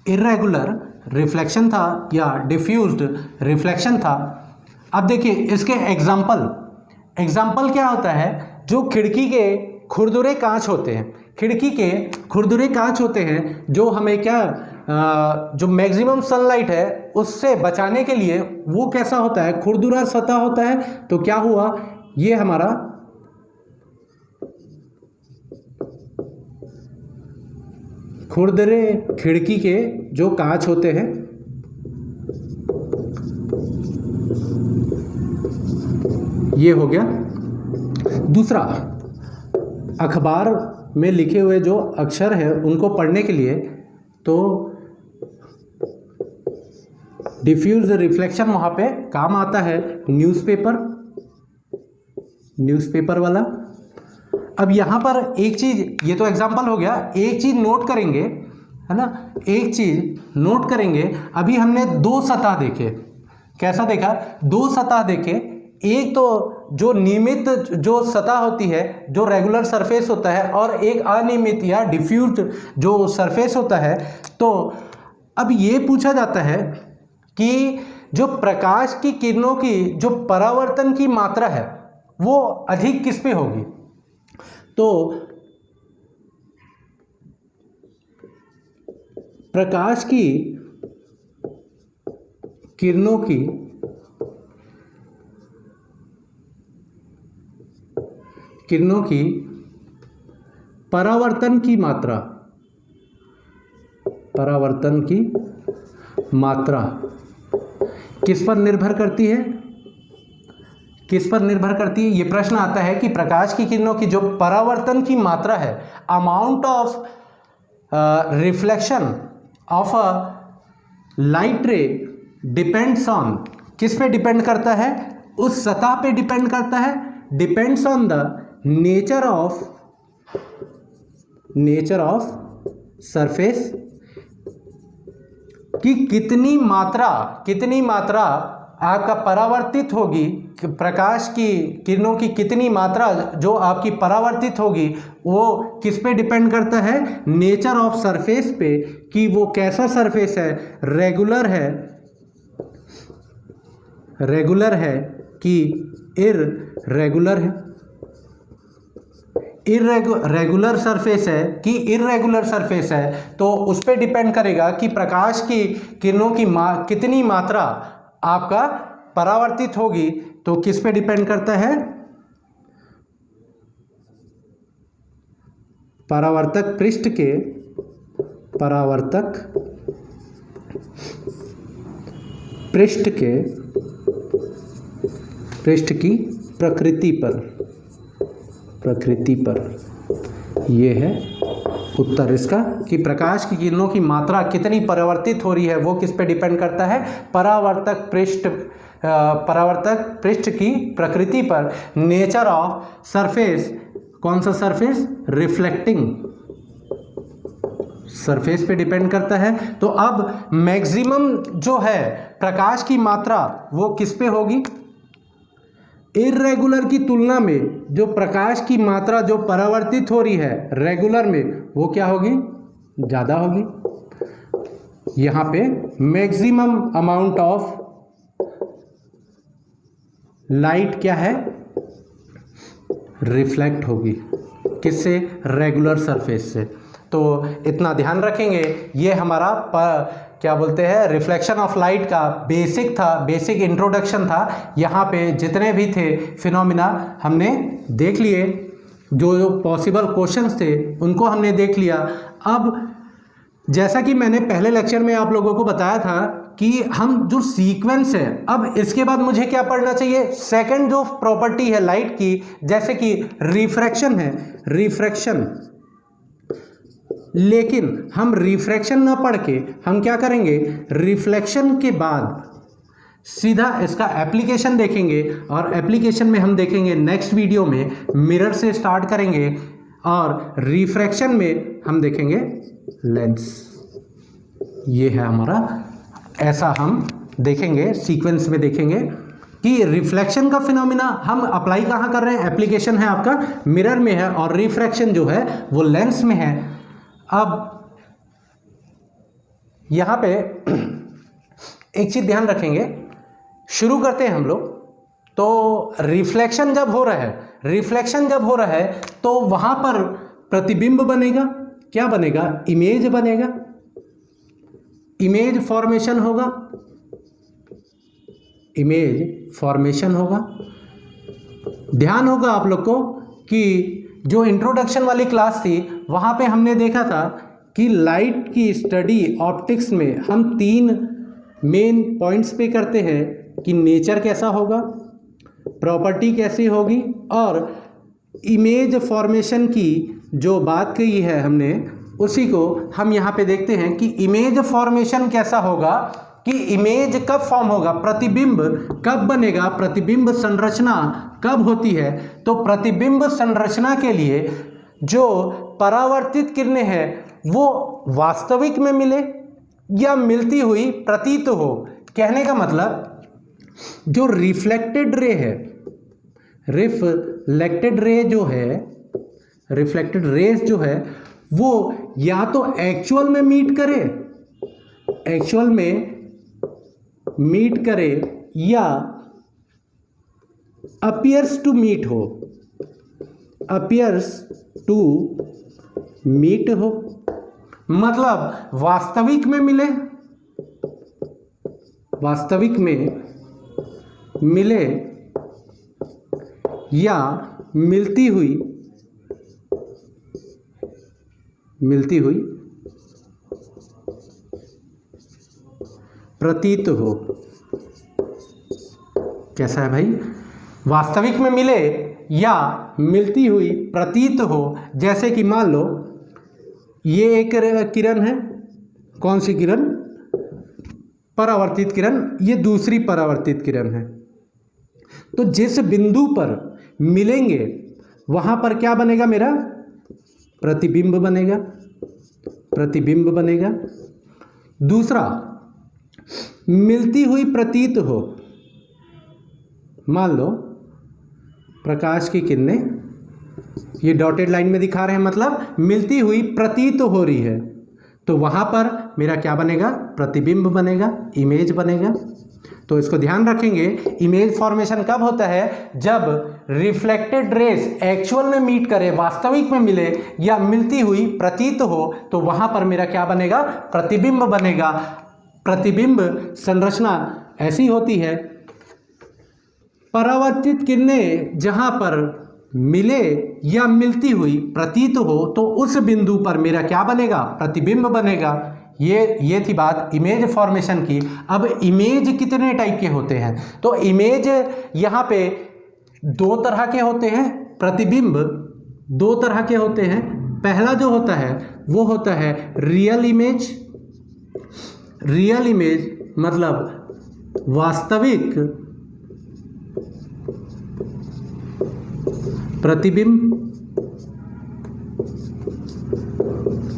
Speaker 1: इर्रेगुलर रिफ्लेक्शन था या डिफ्यूज्ड रिफ्लेक्शन था। अब देखिए इसके एग्जाम्पल क्या होता है? जो खिड़की के खुरदुरे कांच होते हैं, खिड़की के खुरदुरे कांच होते हैं, जो हमें क्या जो मैक्सिमम सनलाइट है उससे बचाने के लिए वो कैसा होता है? खुरदुरा सतह होता है। तो क्या हुआ? ये हमारा खुरदरे खिड़की के जो कांच होते हैं, ये हो गया। दूसरा, अखबार में लिखे हुए जो अक्षर है उनको पढ़ने के लिए तो डिफ्यूज रिफ्लेक्शन वहाँ पे काम आता है। न्यूज़पेपर वाला। अब यहाँ पर एक चीज़, ये तो एग्जाम्पल हो गया, एक चीज़ नोट करेंगे, है ना, एक चीज़ नोट करेंगे। अभी हमने दो सतह देखे। कैसा देखा? दो सतह देखे। एक तो जो नियमित जो सतह होती है, जो रेगुलर सरफेस होता है, और एक अनियमित या डिफ्यूज्ड जो सरफेस होता है। तो अब ये पूछा जाता है कि जो प्रकाश की किरणों की जो परावर्तन की मात्रा है वो अधिक किस पे होगी? तो प्रकाश की किरणों की परावर्तन की मात्रा किस पर निर्भर करती है? ये प्रश्न आता है कि प्रकाश की किरणों की जो परावर्तन की मात्रा है, amount of reflection of a light रे डिपेंड्स ऑन, किस पे डिपेंड करता है? उस सतह पे डिपेंड करता है, depends on the nature of surface, कि कितनी मात्रा आपका परावर्तित होगी, प्रकाश की किरणों की कितनी मात्रा जो आपकी परावर्तित होगी, वो किस पे डिपेंड करता है? नेचर ऑफ सरफेस पे, कि वो कैसा सरफेस है, रेगुलर है कि इर्रेगुलर है, रेगुलर सरफेस है कि इर्रेगुलर सरफेस है, तो उस पे डिपेंड करेगा कि प्रकाश की किरणों की कितनी मात्रा आपका परावर्तित होगी। तो किस पे डिपेंड करता है? परावर्तक पृष्ठ की प्रकृति पर। ये है उत्तर इसका, कि प्रकाश की किरणों की मात्रा कितनी परावर्तित हो रही है वो किस पे डिपेंड करता है? परावर्तक पृष्ठ की प्रकृति पर, नेचर ऑफ सरफेस। कौन सा सरफेस? रिफ्लेक्टिंग सरफेस पे डिपेंड करता है। तो अब मैक्सिमम जो है प्रकाश की मात्रा वो किस पे होगी? इर्रेगुलर की तुलना में जो प्रकाश की मात्रा जो परावर्तित हो रही है रेगुलर में, वो क्या होगी? ज़्यादा होगी। यहाँ पे मैक्सिमम अमाउंट ऑफ लाइट क्या है? रिफ्लेक्ट होगी। किससे? रेगुलर सरफेस से। तो इतना ध्यान रखेंगे। ये हमारा क्या बोलते हैं, रिफ्लेक्शन ऑफ लाइट का बेसिक इंट्रोडक्शन था। यहाँ पे जितने भी थे फिनोमिना हमने देख लिए, जो पॉसिबल क्वेश्चंस थे उनको हमने देख लिया। अब जैसा कि मैंने पहले लेक्चर में आप लोगों को बताया था कि हम जो सीक्वेंस है, अब इसके बाद मुझे क्या पढ़ना चाहिए? सेकंड जो प्रॉपर्टी है लाइट की, जैसे कि रिफ्रैक्शन है, रिफ्रैक्शन। लेकिन हम रिफ्रैक्शन ना पढ़ के हम क्या करेंगे? रिफ्लेक्शन के बाद सीधा इसका एप्लीकेशन देखेंगे, और एप्लीकेशन में हम देखेंगे नेक्स्ट वीडियो में मिरर से स्टार्ट करेंगे, और रिफ्रैक्शन में हम देखेंगे लेंस। ये है हमारा, ऐसा हम देखेंगे, सीक्वेंस में देखेंगे कि रिफ्लेक्शन का फिनोमिना हम अप्लाई कहाँ कर रहे हैं? एप्लीकेशन है आपका मिरर में है, और रिफ्रैक्शन जो है वो लेंस में है। अब यहाँ पे एक चीज़ ध्यान रखेंगे, शुरू करते हैं हम लोग। तो रिफ्लेक्शन जब हो रहा है तो वहाँ पर प्रतिबिंब बनेगा। क्या बनेगा? इमेज बनेगा, इमेज फॉर्मेशन होगा। ध्यान होगा आप लोग को कि जो इंट्रोडक्शन वाली क्लास थी वहाँ पे हमने देखा था कि लाइट की स्टडी ऑप्टिक्स में हम 3 मेन पॉइंट्स पे करते हैं कि नेचर कैसा होगा, प्रॉपर्टी कैसी होगी, और इमेज फॉर्मेशन की जो बात कही है हमने, उसी को हम यहाँ पे देखते हैं कि इमेज फॉर्मेशन कैसा होगा, कि इमेज कब फॉर्म होगा, प्रतिबिंब कब बनेगा, प्रतिबिंब संरचना कब होती है। तो प्रतिबिंब संरचना के लिए जो परावर्तित किरणें हैं वो वास्तविक में मिले या मिलती हुई प्रतीत हो। कहने का मतलब जो रिफ्लेक्टेड रेज जो है वो या तो एक्चुअल में मीट करे या अपीयर्स टू मीट हो। अपीयर्स टू मीट हो, मतलब वास्तविक में मिले, वास्तविक में मिले या मिलती हुई प्रतीत हो। कैसा है भाई? वास्तविक में मिले या मिलती हुई प्रतीत हो। जैसे कि मान लो ये एक किरण है, कौन सी किरण? परावर्तित किरण। ये दूसरी परावर्तित किरण है। तो जिस बिंदु पर मिलेंगे वहां पर क्या बनेगा? मेरा प्रतिबिंब बनेगा, प्रतिबिंब बनेगा। दूसरा, मिलती हुई प्रतीत हो। मान लो प्रकाश की किरणें ये डॉटेड लाइन में दिखा रहे हैं, मतलब मिलती हुई प्रतीत हो रही है, तो वहां पर मेरा क्या बनेगा? प्रतिबिंब बनेगा, इमेज बनेगा। तो इसको ध्यान रखेंगे। इमेज फॉर्मेशन कब होता है? जब रिफ्लेक्टेड रेस एक्चुअल में मीट करे, वास्तविक में मिले या मिलती हुई प्रतीत हो, तो वहां पर मेरा क्या बनेगा? प्रतिबिंब बनेगा। प्रतिबिंब संरचना ऐसी होती है, परावर्तित किरणें जहां पर मिले या मिलती हुई प्रतीत हो तो उस बिंदु पर मेरा क्या बनेगा? प्रतिबिंब बनेगा। ये थी बात इमेज फॉर्मेशन की। अब इमेज कितने टाइप के होते हैं? तो इमेज यहाँ पे दो तरह के होते हैं। प्रतिबिंब दो तरह के होते हैं। पहला जो होता है वो होता है रियल इमेज। रियल इमेज मतलब वास्तविक प्रतिबिंब,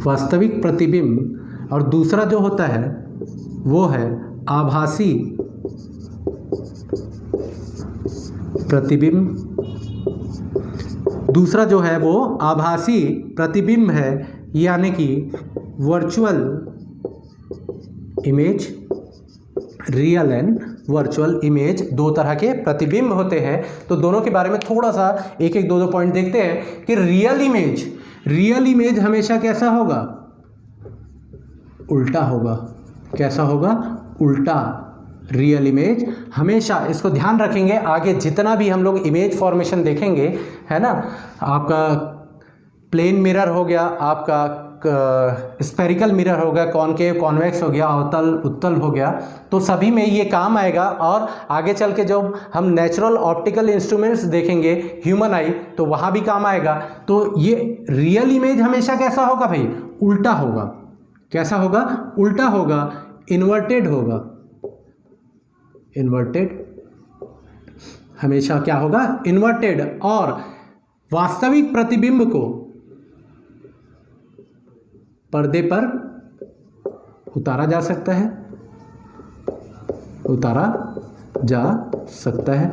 Speaker 1: वास्तविक प्रतिबिंब। और दूसरा जो होता है वो है आभासी प्रतिबिंब। दूसरा जो है वो आभासी प्रतिबिंब है, यानी कि virtual image. Real and virtual image दो तरह के प्रतिबिंब होते हैं। तो दोनों के बारे में थोड़ा सा एक एक दो पॉइंट देखते हैं कि रियल इमेज हमेशा कैसा होगा? उल्टा होगा। कैसा होगा? उल्टा। रियल इमेज हमेशा, इसको ध्यान रखेंगे। आगे जितना भी हम लोग इमेज फॉर्मेशन देखेंगे, है ना, आपका प्लेन मिरर हो गया, आपका स्फेरिकल मिरर हो गया, कॉनकेव कॉन्वेक्स हो गया, अवतल उत्तल हो गया, तो सभी में ये काम आएगा। और आगे चल के जब हम नेचुरल ऑप्टिकल इंस्ट्रूमेंट्स देखेंगे, ह्यूमन आई, तो वहाँ भी काम आएगा। तो ये रियल इमेज हमेशा कैसा होगा भाई? उल्टा होगा। कैसा होगा? उल्टा होगा, इन्वर्टेड होगा। इन्वर्टेड हमेशा क्या होगा? इन्वर्टेड। और वास्तविक प्रतिबिंब को पर्दे पर उतारा जा सकता है, उतारा जा सकता है।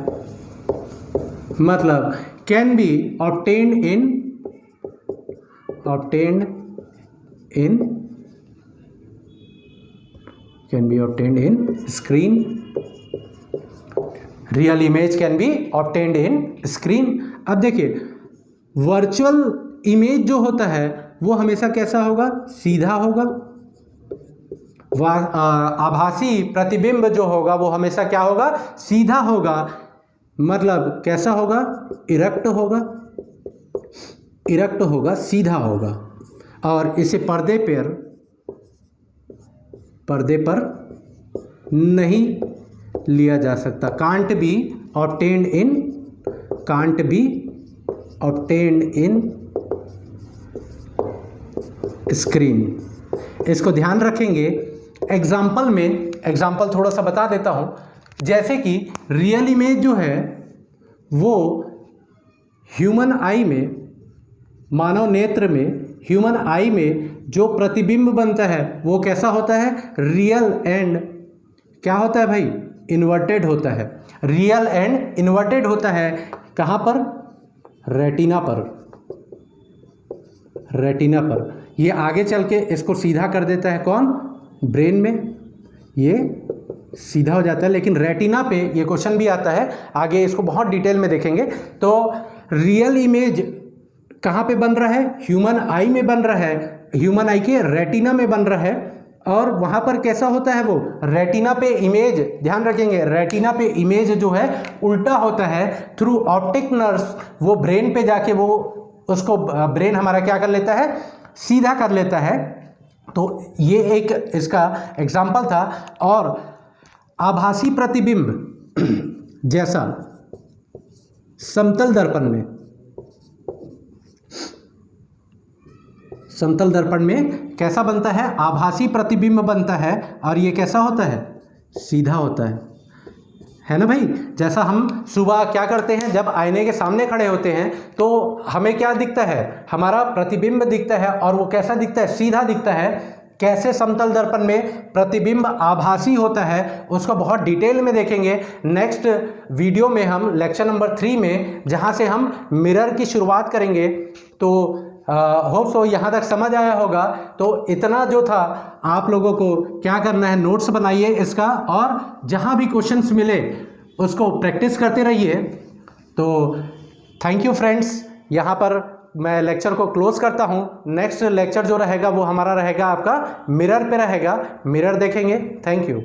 Speaker 1: मतलब can be obtained in screen. Real image can be obtained in screen. अब देखिए, वर्चुअल इमेज जो होता है वो हमेशा कैसा होगा? सीधा होगा। आभासी प्रतिबिंब जो होगा वो हमेशा क्या होगा? सीधा होगा। मतलब कैसा होगा? इरेक्ट होगा। इरेक्ट होगा, सीधा होगा। और इसे पर्दे पर नहीं लिया जा सकता। Can't be obtained in screen. इसको ध्यान रखेंगे। एग्जाम्पल थोड़ा सा बता देता हूँ। जैसे कि रियल इमेज जो है वो ह्यूमन आई में, मानव नेत्र में, ह्यूमन आई में जो प्रतिबिंब बनता है वो कैसा होता है? रियल एंड क्या होता है भाई? इन्वर्टेड होता है। रियल एंड इन्वर्टेड होता है। कहाँ पर? रेटिना पर। ये आगे चल के इसको सीधा कर देता है। कौन? ब्रेन में ये सीधा हो जाता है। लेकिन रेटिना पे ये क्वेश्चन भी आता है, आगे इसको बहुत डिटेल में देखेंगे। तो रियल इमेज कहाँ पे बन रहा है, ह्यूमन आई में बन रहा है, ह्यूमन आई के रेटिना में बन रहा है। और वहाँ पर कैसा होता है, वो रेटिना पे इमेज, ध्यान रखेंगे, रेटिना पे इमेज जो है उल्टा होता है, थ्रू ऑप्टिक नर्व्स वो ब्रेन पे जाके वो उसको ब्रेन हमारा क्या कर लेता है, सीधा कर लेता है। तो ये एक इसका एग्जाम्पल था। और आभासी प्रतिबिंब जैसा समतल दर्पण में, समतल दर्पण में कैसा बनता है, आभासी प्रतिबिंब बनता है, और ये कैसा होता है, सीधा होता है ना भाई। जैसा हम सुबह क्या करते हैं, जब आईने के सामने खड़े होते हैं तो हमें क्या दिखता है, हमारा प्रतिबिंब दिखता है, और वो कैसा दिखता है, सीधा दिखता है। कैसे समतल दर्पण में प्रतिबिंब आभासी होता है उसको बहुत डिटेल में देखेंगे नेक्स्ट वीडियो में, हम लेक्चर नंबर 3 में, जहाँ से हम मिरर की शुरुआत करेंगे। तो होप सो यहाँ तक समझ आया होगा। तो इतना जो था, आप लोगों को क्या करना है, नोट्स बनाइए इसका, और जहाँ भी क्वेश्चंस मिले उसको प्रैक्टिस करते रहिए। तो थैंक यू फ्रेंड्स, यहाँ पर मैं लेक्चर को क्लोज करता हूँ। नेक्स्ट लेक्चर जो रहेगा वो हमारा रहेगा आपका मिरर पे रहेगा, मिरर देखेंगे। Thank you.